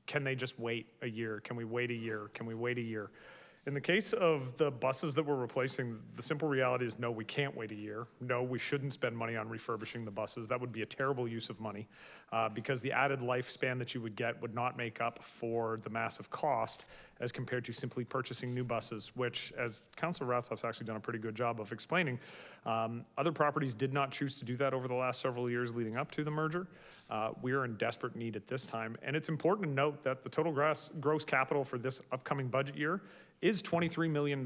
can they just wait a year? Can we wait a year? Can we wait a year? In the case of the buses that we're replacing, the simple reality is no, we can't wait a year. No, we shouldn't spend money on refurbishing the buses. That would be a terrible use of money because the added lifespan that you would get would not make up for the massive cost as compared to simply purchasing new buses, which, as Councilor Ratzlaff's actually done a pretty good job of explaining, other properties did not choose to do that over the last several years leading up to the merger. We are in desperate need at this time. And it's important to note that the total gross capital for this upcoming budget year is $23 million,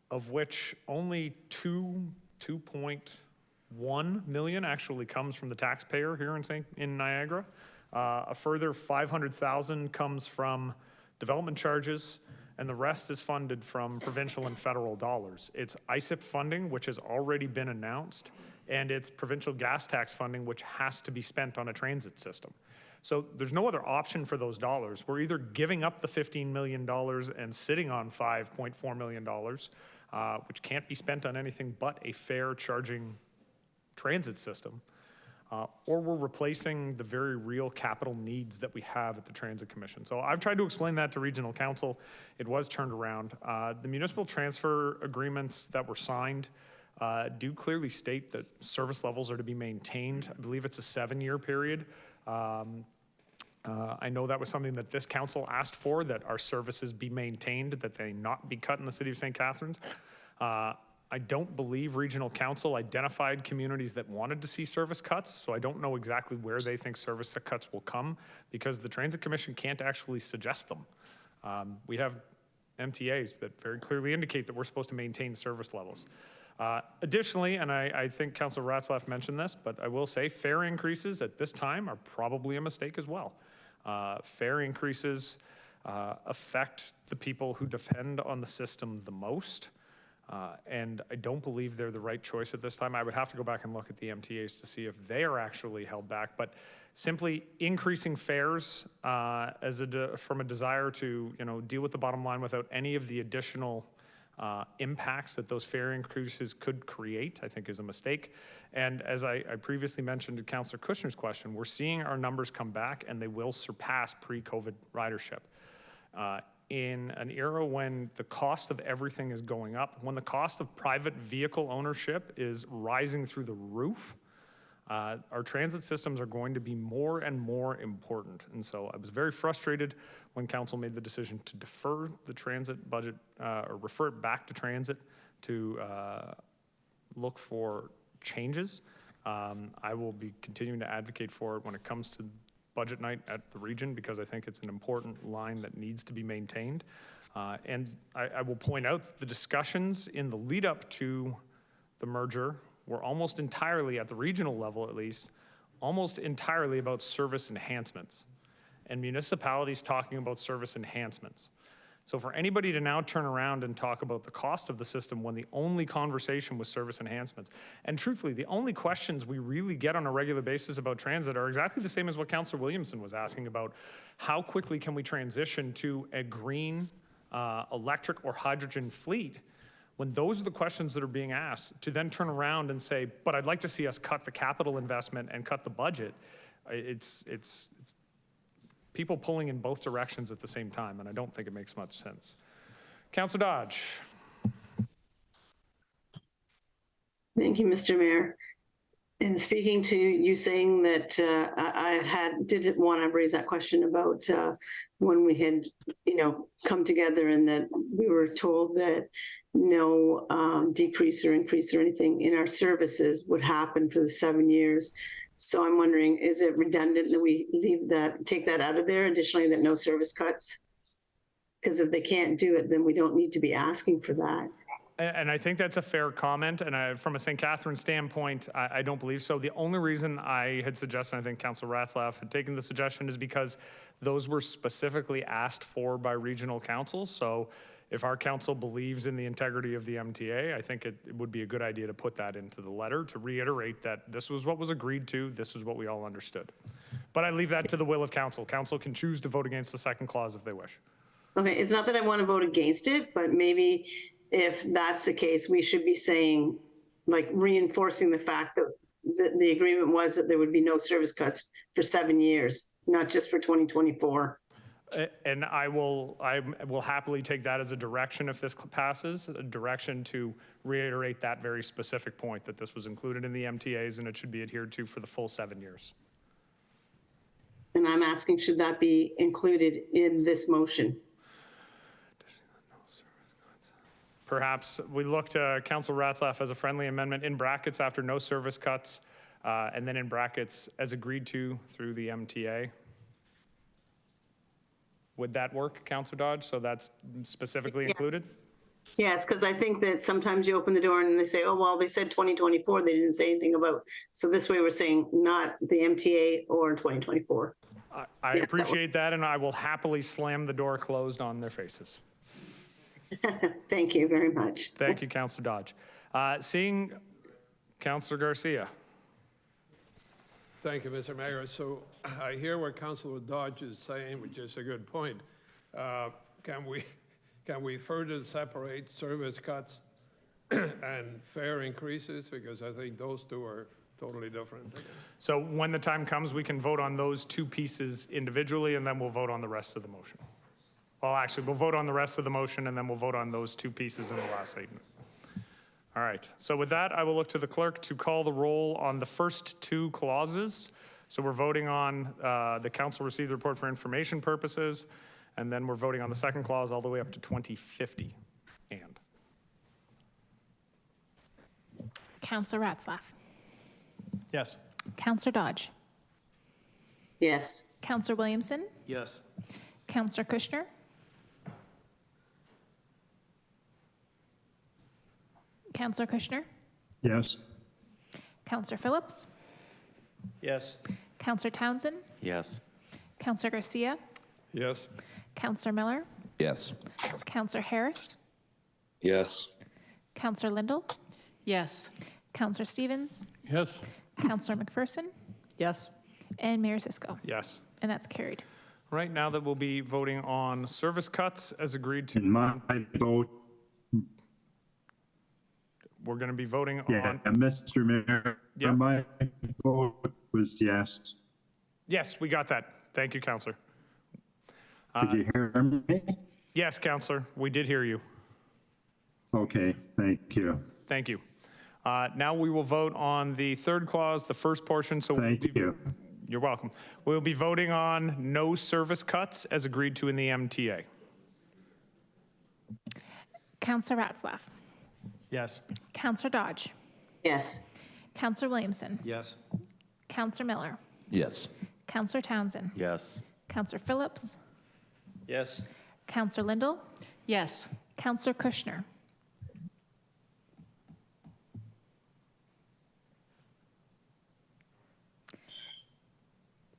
of which only 2.1 million actually comes from the taxpayer here in Niagara. A further 500,000 comes from development charges, and the rest is funded from provincial and federal dollars. It's ISIP funding, which has already been announced, and it's provincial gas tax funding, which has to be spent on a transit system. So there's no other option for those dollars. We're either giving up the $15 million and sitting on $5.4 million, which can't be spent on anything but a fair charging transit system, or we're replacing the very real capital needs that we have at the Transit Commission. So I've tried to explain that to Regional Council. It was turned around. The municipal transfer agreements that were signed do clearly state that service levels are to be maintained. I believe it's a 7-year period. I know that was something that this council asked for, that our services be maintained, that they not be cut in the city of St. Catharines. I don't believe Regional Council identified communities that wanted to see service cuts, so I don't know exactly where they think service cuts will come because the Transit Commission can't actually suggest them. We have MTAs that very clearly indicate that we're supposed to maintain service levels. Additionally, and I think Councilor Ratzlaff mentioned this, but I will say fare increases at this time are probably a mistake as well. Fare increases affect the people who depend on the system the most, and I don't believe they're the right choice at this time. I would have to go back and look at the MTAs to see if they are actually held back, but simply increasing fares from a desire to deal with the bottom line without any of the additional impacts that those fare increases could create, I think is a mistake. And as I previously mentioned to Councillor Kushner's question, we're seeing our numbers come back and they will surpass pre-COVID ridership. In an era when the cost of everything is going up, when the cost of private vehicle ownership is rising through the roof, our transit systems are going to be more and more important. And so I was very frustrated when council made the decision to defer the transit budget or refer it back to transit to look for changes. I will be continuing to advocate for it when it comes to budget night at the region because I think it's an important line that needs to be maintained. And I will point out the discussions in the lead up to the merger were almost entirely, at the regional level at least, almost entirely about service enhancements and municipalities talking about service enhancements. So for anybody to now turn around and talk about the cost of the system when the only conversation was service enhancements, and truthfully, the only questions we really get on a regular basis about transit are exactly the same as what Councillor Williamson was asking about. How quickly can we transition to a green, electric or hydrogen fleet? When those are the questions that are being asked, to then turn around and say, but I'd like to see us cut the capital investment and cut the budget, it's people pulling in both directions at the same time, and I don't think it makes much sense. Councillor Dodge. Thank you, Mr. Mayor. In speaking to you saying that I didn't want to raise that question about when we had, come together and that we were told that no decrease or increase or anything in our services would happen for the 7 years. So I'm wondering, is it redundant that we take that out of there? Additionally, that no service cuts? Because if they can't do it, then we don't need to be asking for that. And I think that's a fair comment. And from a St. Catharines standpoint, I don't believe so. The only reason I had suggested, I think Councillor Ratzlaff had taken the suggestion, is because those were specifically asked for by regional councils. So if our council believes in the integrity of the MTA, I think it would be a good idea to put that into the letter to reiterate that this was what was agreed to, this is what we all understood. But I leave that to the will of council. Council can choose to vote against the second clause if they wish. Okay, it's not that I want to vote against it, but maybe if that's the case, we should be saying, like, reinforcing the fact that the agreement was that there would be no service cuts for 7 years, not just for 2024. And I will happily take that as a direction if this passes, a direction to reiterate that very specific point, that this was included in the MTAs and it should be adhered to for the full 7 years. And I'm asking, should that be included in this motion? Perhaps we look to Councillor Ratzlaff as a friendly amendment in brackets after no service cuts, and then in brackets as agreed to through the MTA. Would that work, Councillor Dodge? So that's specifically included? Yes, because I think that sometimes you open the door and they say, oh, well, they said 2024, they didn't say anything about. So this way we're saying not the MTA or 2024. I appreciate that, and I will happily slam the door closed on their faces. Thank you very much. Thank you, Councillor Dodge. Seeing Councillor Garcia. Thank you, Mr. Mayor. So I hear what Councillor Dodge is saying, which is a good point. Can we further separate service cuts and fare increases? Because I think those two are totally different. So when the time comes, we can vote on those two pieces individually, and then we'll vote on the rest of the motion. Well, actually, we'll vote on the rest of the motion, and then we'll vote on those two pieces in the last statement. All right, so with that, I will look to the clerk to call the roll on the first two clauses. So we're voting on the council received the report for information purposes, and then we're voting on the second clause all the way up to 2050. And Councillor Ratzlaff. Yes. Councillor Dodge. Yes. Councillor Williamson. Yes. Councillor Kushner. Councillor Kushner. Yes. Councillor Phillips. Yes. Councillor Townsend. Yes. Councillor Garcia. Yes. Councillor Miller. Yes. Councillor Harris. Yes. Councillor Lindell. Yes. Councillor Stevens. Yes. Councillor McPherson. Yes. And Mayor Cisco. yes. And that's carried. Right now that we'll be voting on service cuts as agreed to. In my vote, We're going to be voting yeah, on. Mr. Mayor, Yep. my vote was yes. Yes, we got that. Thank you, Councillor. Did you hear me? Yes, Councillor, we did hear you. Okay, thank you. Thank you. Now we will vote on the third clause, the first portion. So Thank you. You're welcome. We'll be voting on no service cuts as agreed to in the MTA. Councillor Ratzlaff. Yes. Councillor Dodge. Yes. Councillor Williamson. Yes. Councillor Miller. Yes. Councillor Townsend. Yes. Councillor Phillips. Yes. Councillor Lindell. Yes. Counselor Kushner.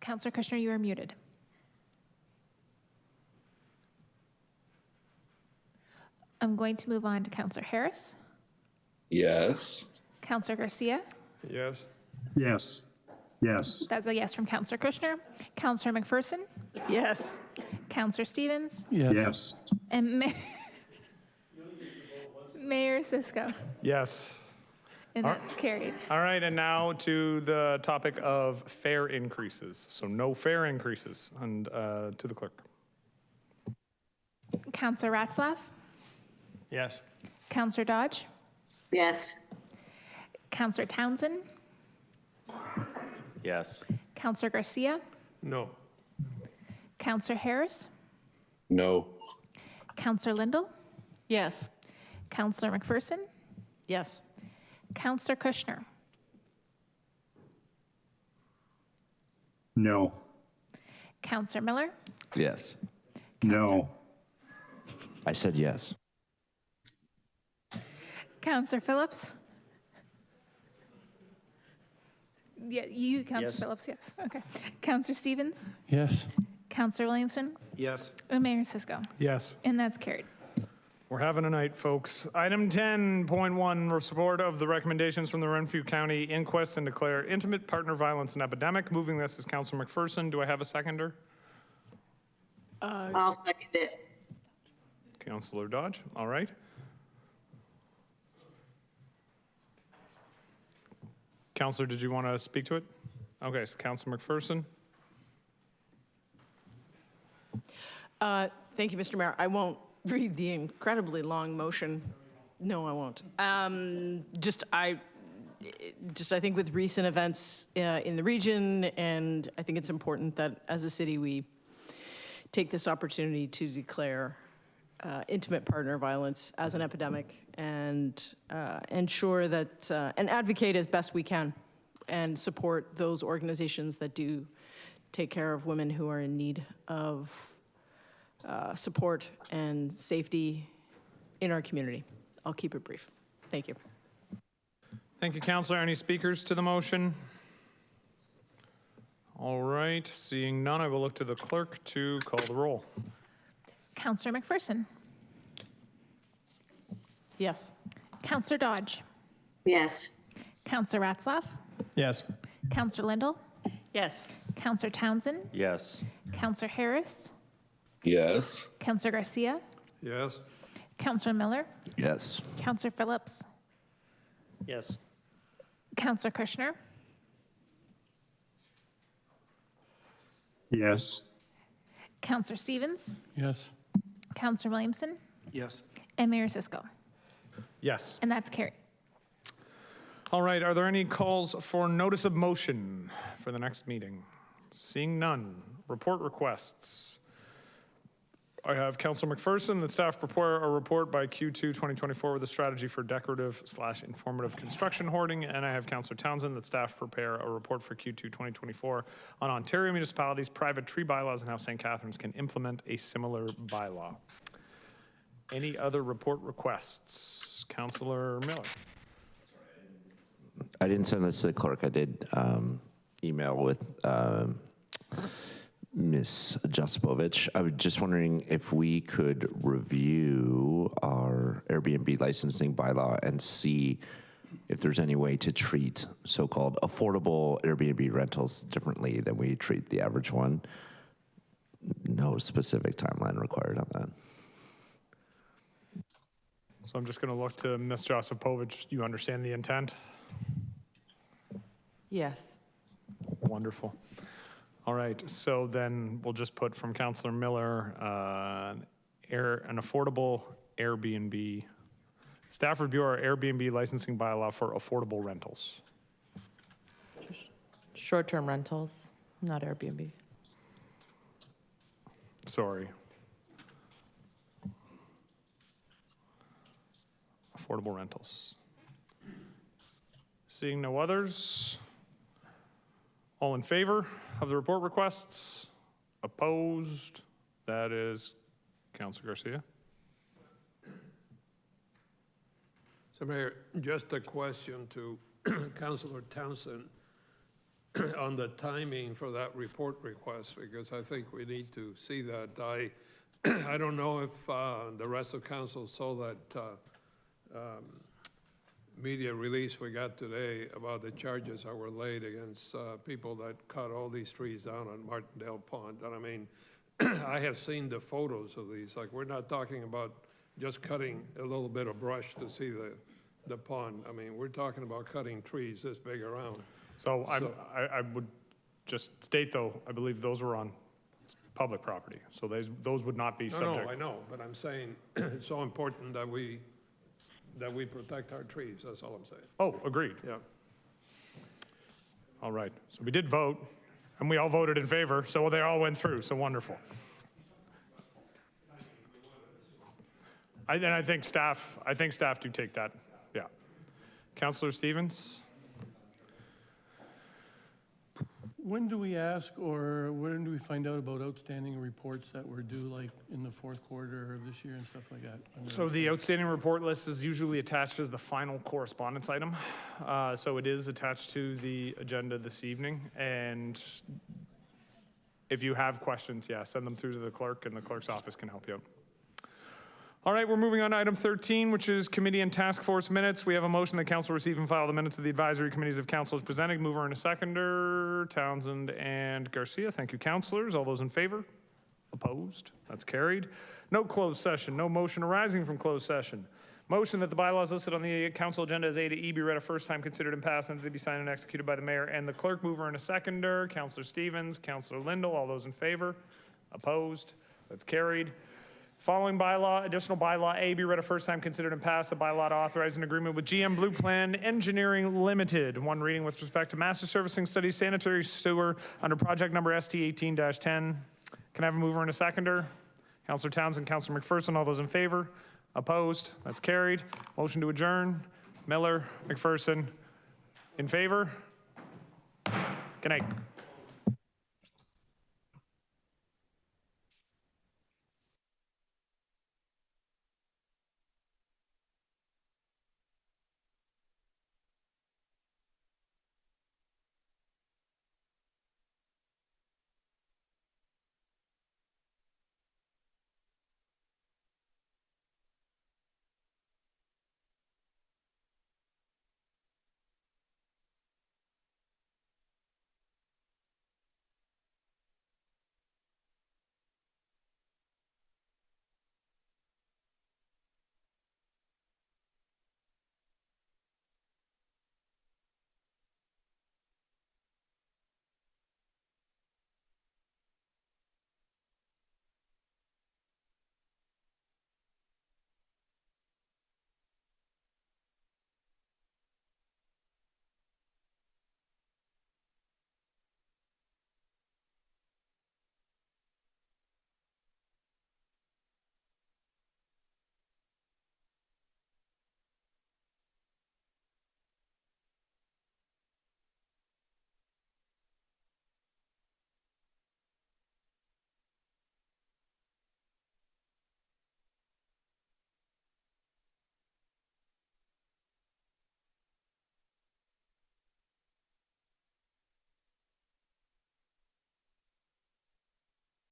Counselor Kushner, you are muted. I'm going to move on to Counselor Harris. Yes. Counselor Garcia. Yes. Yes. Yes. That's a yes from Counselor Kushner. Counselor McPherson. Yes. Counselor Stevens. Yes. And Mayor Cisco. Yes. And that's carried. All right, and now to the topic of fare increases. So no fare increases, and to the clerk. Counselor Ratzlaff. Yes. Counselor Dodge. Yes. Counselor Townsend. Yes. Counselor Garcia. No. Counselor Harris. No. Counselor Lindell. Yes. Counselor McPherson. Yes. Counselor Kushner. No. Counselor Miller. Yes. No. I said yes. Counselor Phillips. Yeah, you, Counselor Yes. Phillips, yes. Okay. Counselor Stevens. Yes. Counselor Williamson. Yes. And Mayor Cisco. Yes. And that's carried. We're having a night, folks. Item 10.1, support of the recommendations from the Renfrew County Inquest and declare intimate partner violence an epidemic. Moving this is Councilor McPherson. Do I have a seconder? I'll second it. Councilor Dodge. All right. Councilor, did you want to speak to it? Okay, so Councilor McPherson. Thank you, Mr. Mayor. I won't read the incredibly long motion. No, I won't. I think with recent events in the region, and I think it's important that as a city we take this opportunity to declare intimate partner violence as an epidemic and ensure that, and advocate as best we can and support those organizations that do take care of women who are in need of support and safety in our community. I'll keep it brief. Thank you. Thank you, Councilor. Any speakers to the motion? All right, seeing none, I will look to the clerk to call the roll. Counselor McPherson. Yes. Counselor Dodge. Yes. Counselor Ratzlaff. Yes. Counselor Lindell. Yes. Counselor Townsend. Yes. Counselor Harris. Yes. Counselor Garcia. Yes. Counselor Miller. Yes. Counselor Phillips. Yes. Counselor Kushner. Yes. Counselor Stevens. Yes. Counselor Williamson. Yes. And Mayor Cisco. Yes. And that's carried. All right, are there any calls for notice of motion for the next meeting? Seeing none. Report requests. I have Councilor McPherson that staff prepare a report by Q2 2024 with a strategy for decorative/informative construction hoarding, and I have Councilor Townsend that staff prepare a report for Q2 2024 on Ontario municipalities' private tree bylaws and how St. Catharines can implement a similar bylaw. Any other report requests? Councilor Miller. I didn't send this to the clerk. I did email with Ms. Josipovich. I was just wondering if we could review our Airbnb licensing bylaw and see if there's any way to treat so-called affordable Airbnb rentals differently than we treat the average one. No specific timeline required on that. So I'm just going to look to Ms. Josipovich. You understand the intent? Yes. Wonderful. All right, so then we'll just put from Councilor Miller, an affordable Airbnb. Staff review our Airbnb licensing bylaw for affordable rentals. Short-term rentals, not Airbnb. Sorry. Affordable rentals. Seeing no others. All in favor of the report requests? Opposed? That is Councilor Garcia. So Mayor, just a question to Councilor Townsend on the timing for that report request, because I think we need to see that. I don't know if the rest of council saw that media release we got today about the charges that were laid against people that cut all these trees down on Martindale Pond. And I mean, I have seen the photos of these. Like, we're not talking about just cutting a little bit of brush to see the pond. I mean, we're talking about cutting trees this big around. So I would just state, though, I believe those were on public property. So those would not be subject. No, I know, but I'm saying it's so important that we protect our trees. That's all I'm saying. Oh, agreed. Yeah. All right. So we did vote, and we all voted in favor, so they all went through, so wonderful. I think staff do take that, yeah. Councillor Stevens? When do we ask, or when do we find out about outstanding reports that were due, like in the fourth quarter of this year and stuff like that? So the outstanding report list is usually attached as the final correspondence item. So it is attached to the agenda this evening. And if you have questions, yeah, send them through to the clerk, and the clerk's office can help you out. All right, we're moving on to item 13, which is committee and task force minutes. We have a motion that council receive and file the minutes of the advisory committees of council as presented. Mover and a seconder, Townsend and Garcia. Thank you, councilors. All those in favor? Opposed? That's carried. No closed session. No motion arising from closed session. Motion that the bylaws listed on the council agenda as A to E be read a first time, considered and passed, and that they be signed and executed by the mayor and the clerk. Mover and a seconder, Councilor Stevens, Councilor Lindell. All those in favor? Opposed? That's carried. Following bylaw, additional bylaw A be read a first time, considered and passed. The bylaw to authorize an agreement with GM Blue Plan Engineering Limited. One reading with respect to master servicing studies, sanitary sewer under project number ST 18-10. Can I have a mover and a seconder? Councilor Townsend, Councilor McPherson. All those in favor? Opposed? That's carried. Motion to adjourn. Miller, McPherson. In favor? Good night.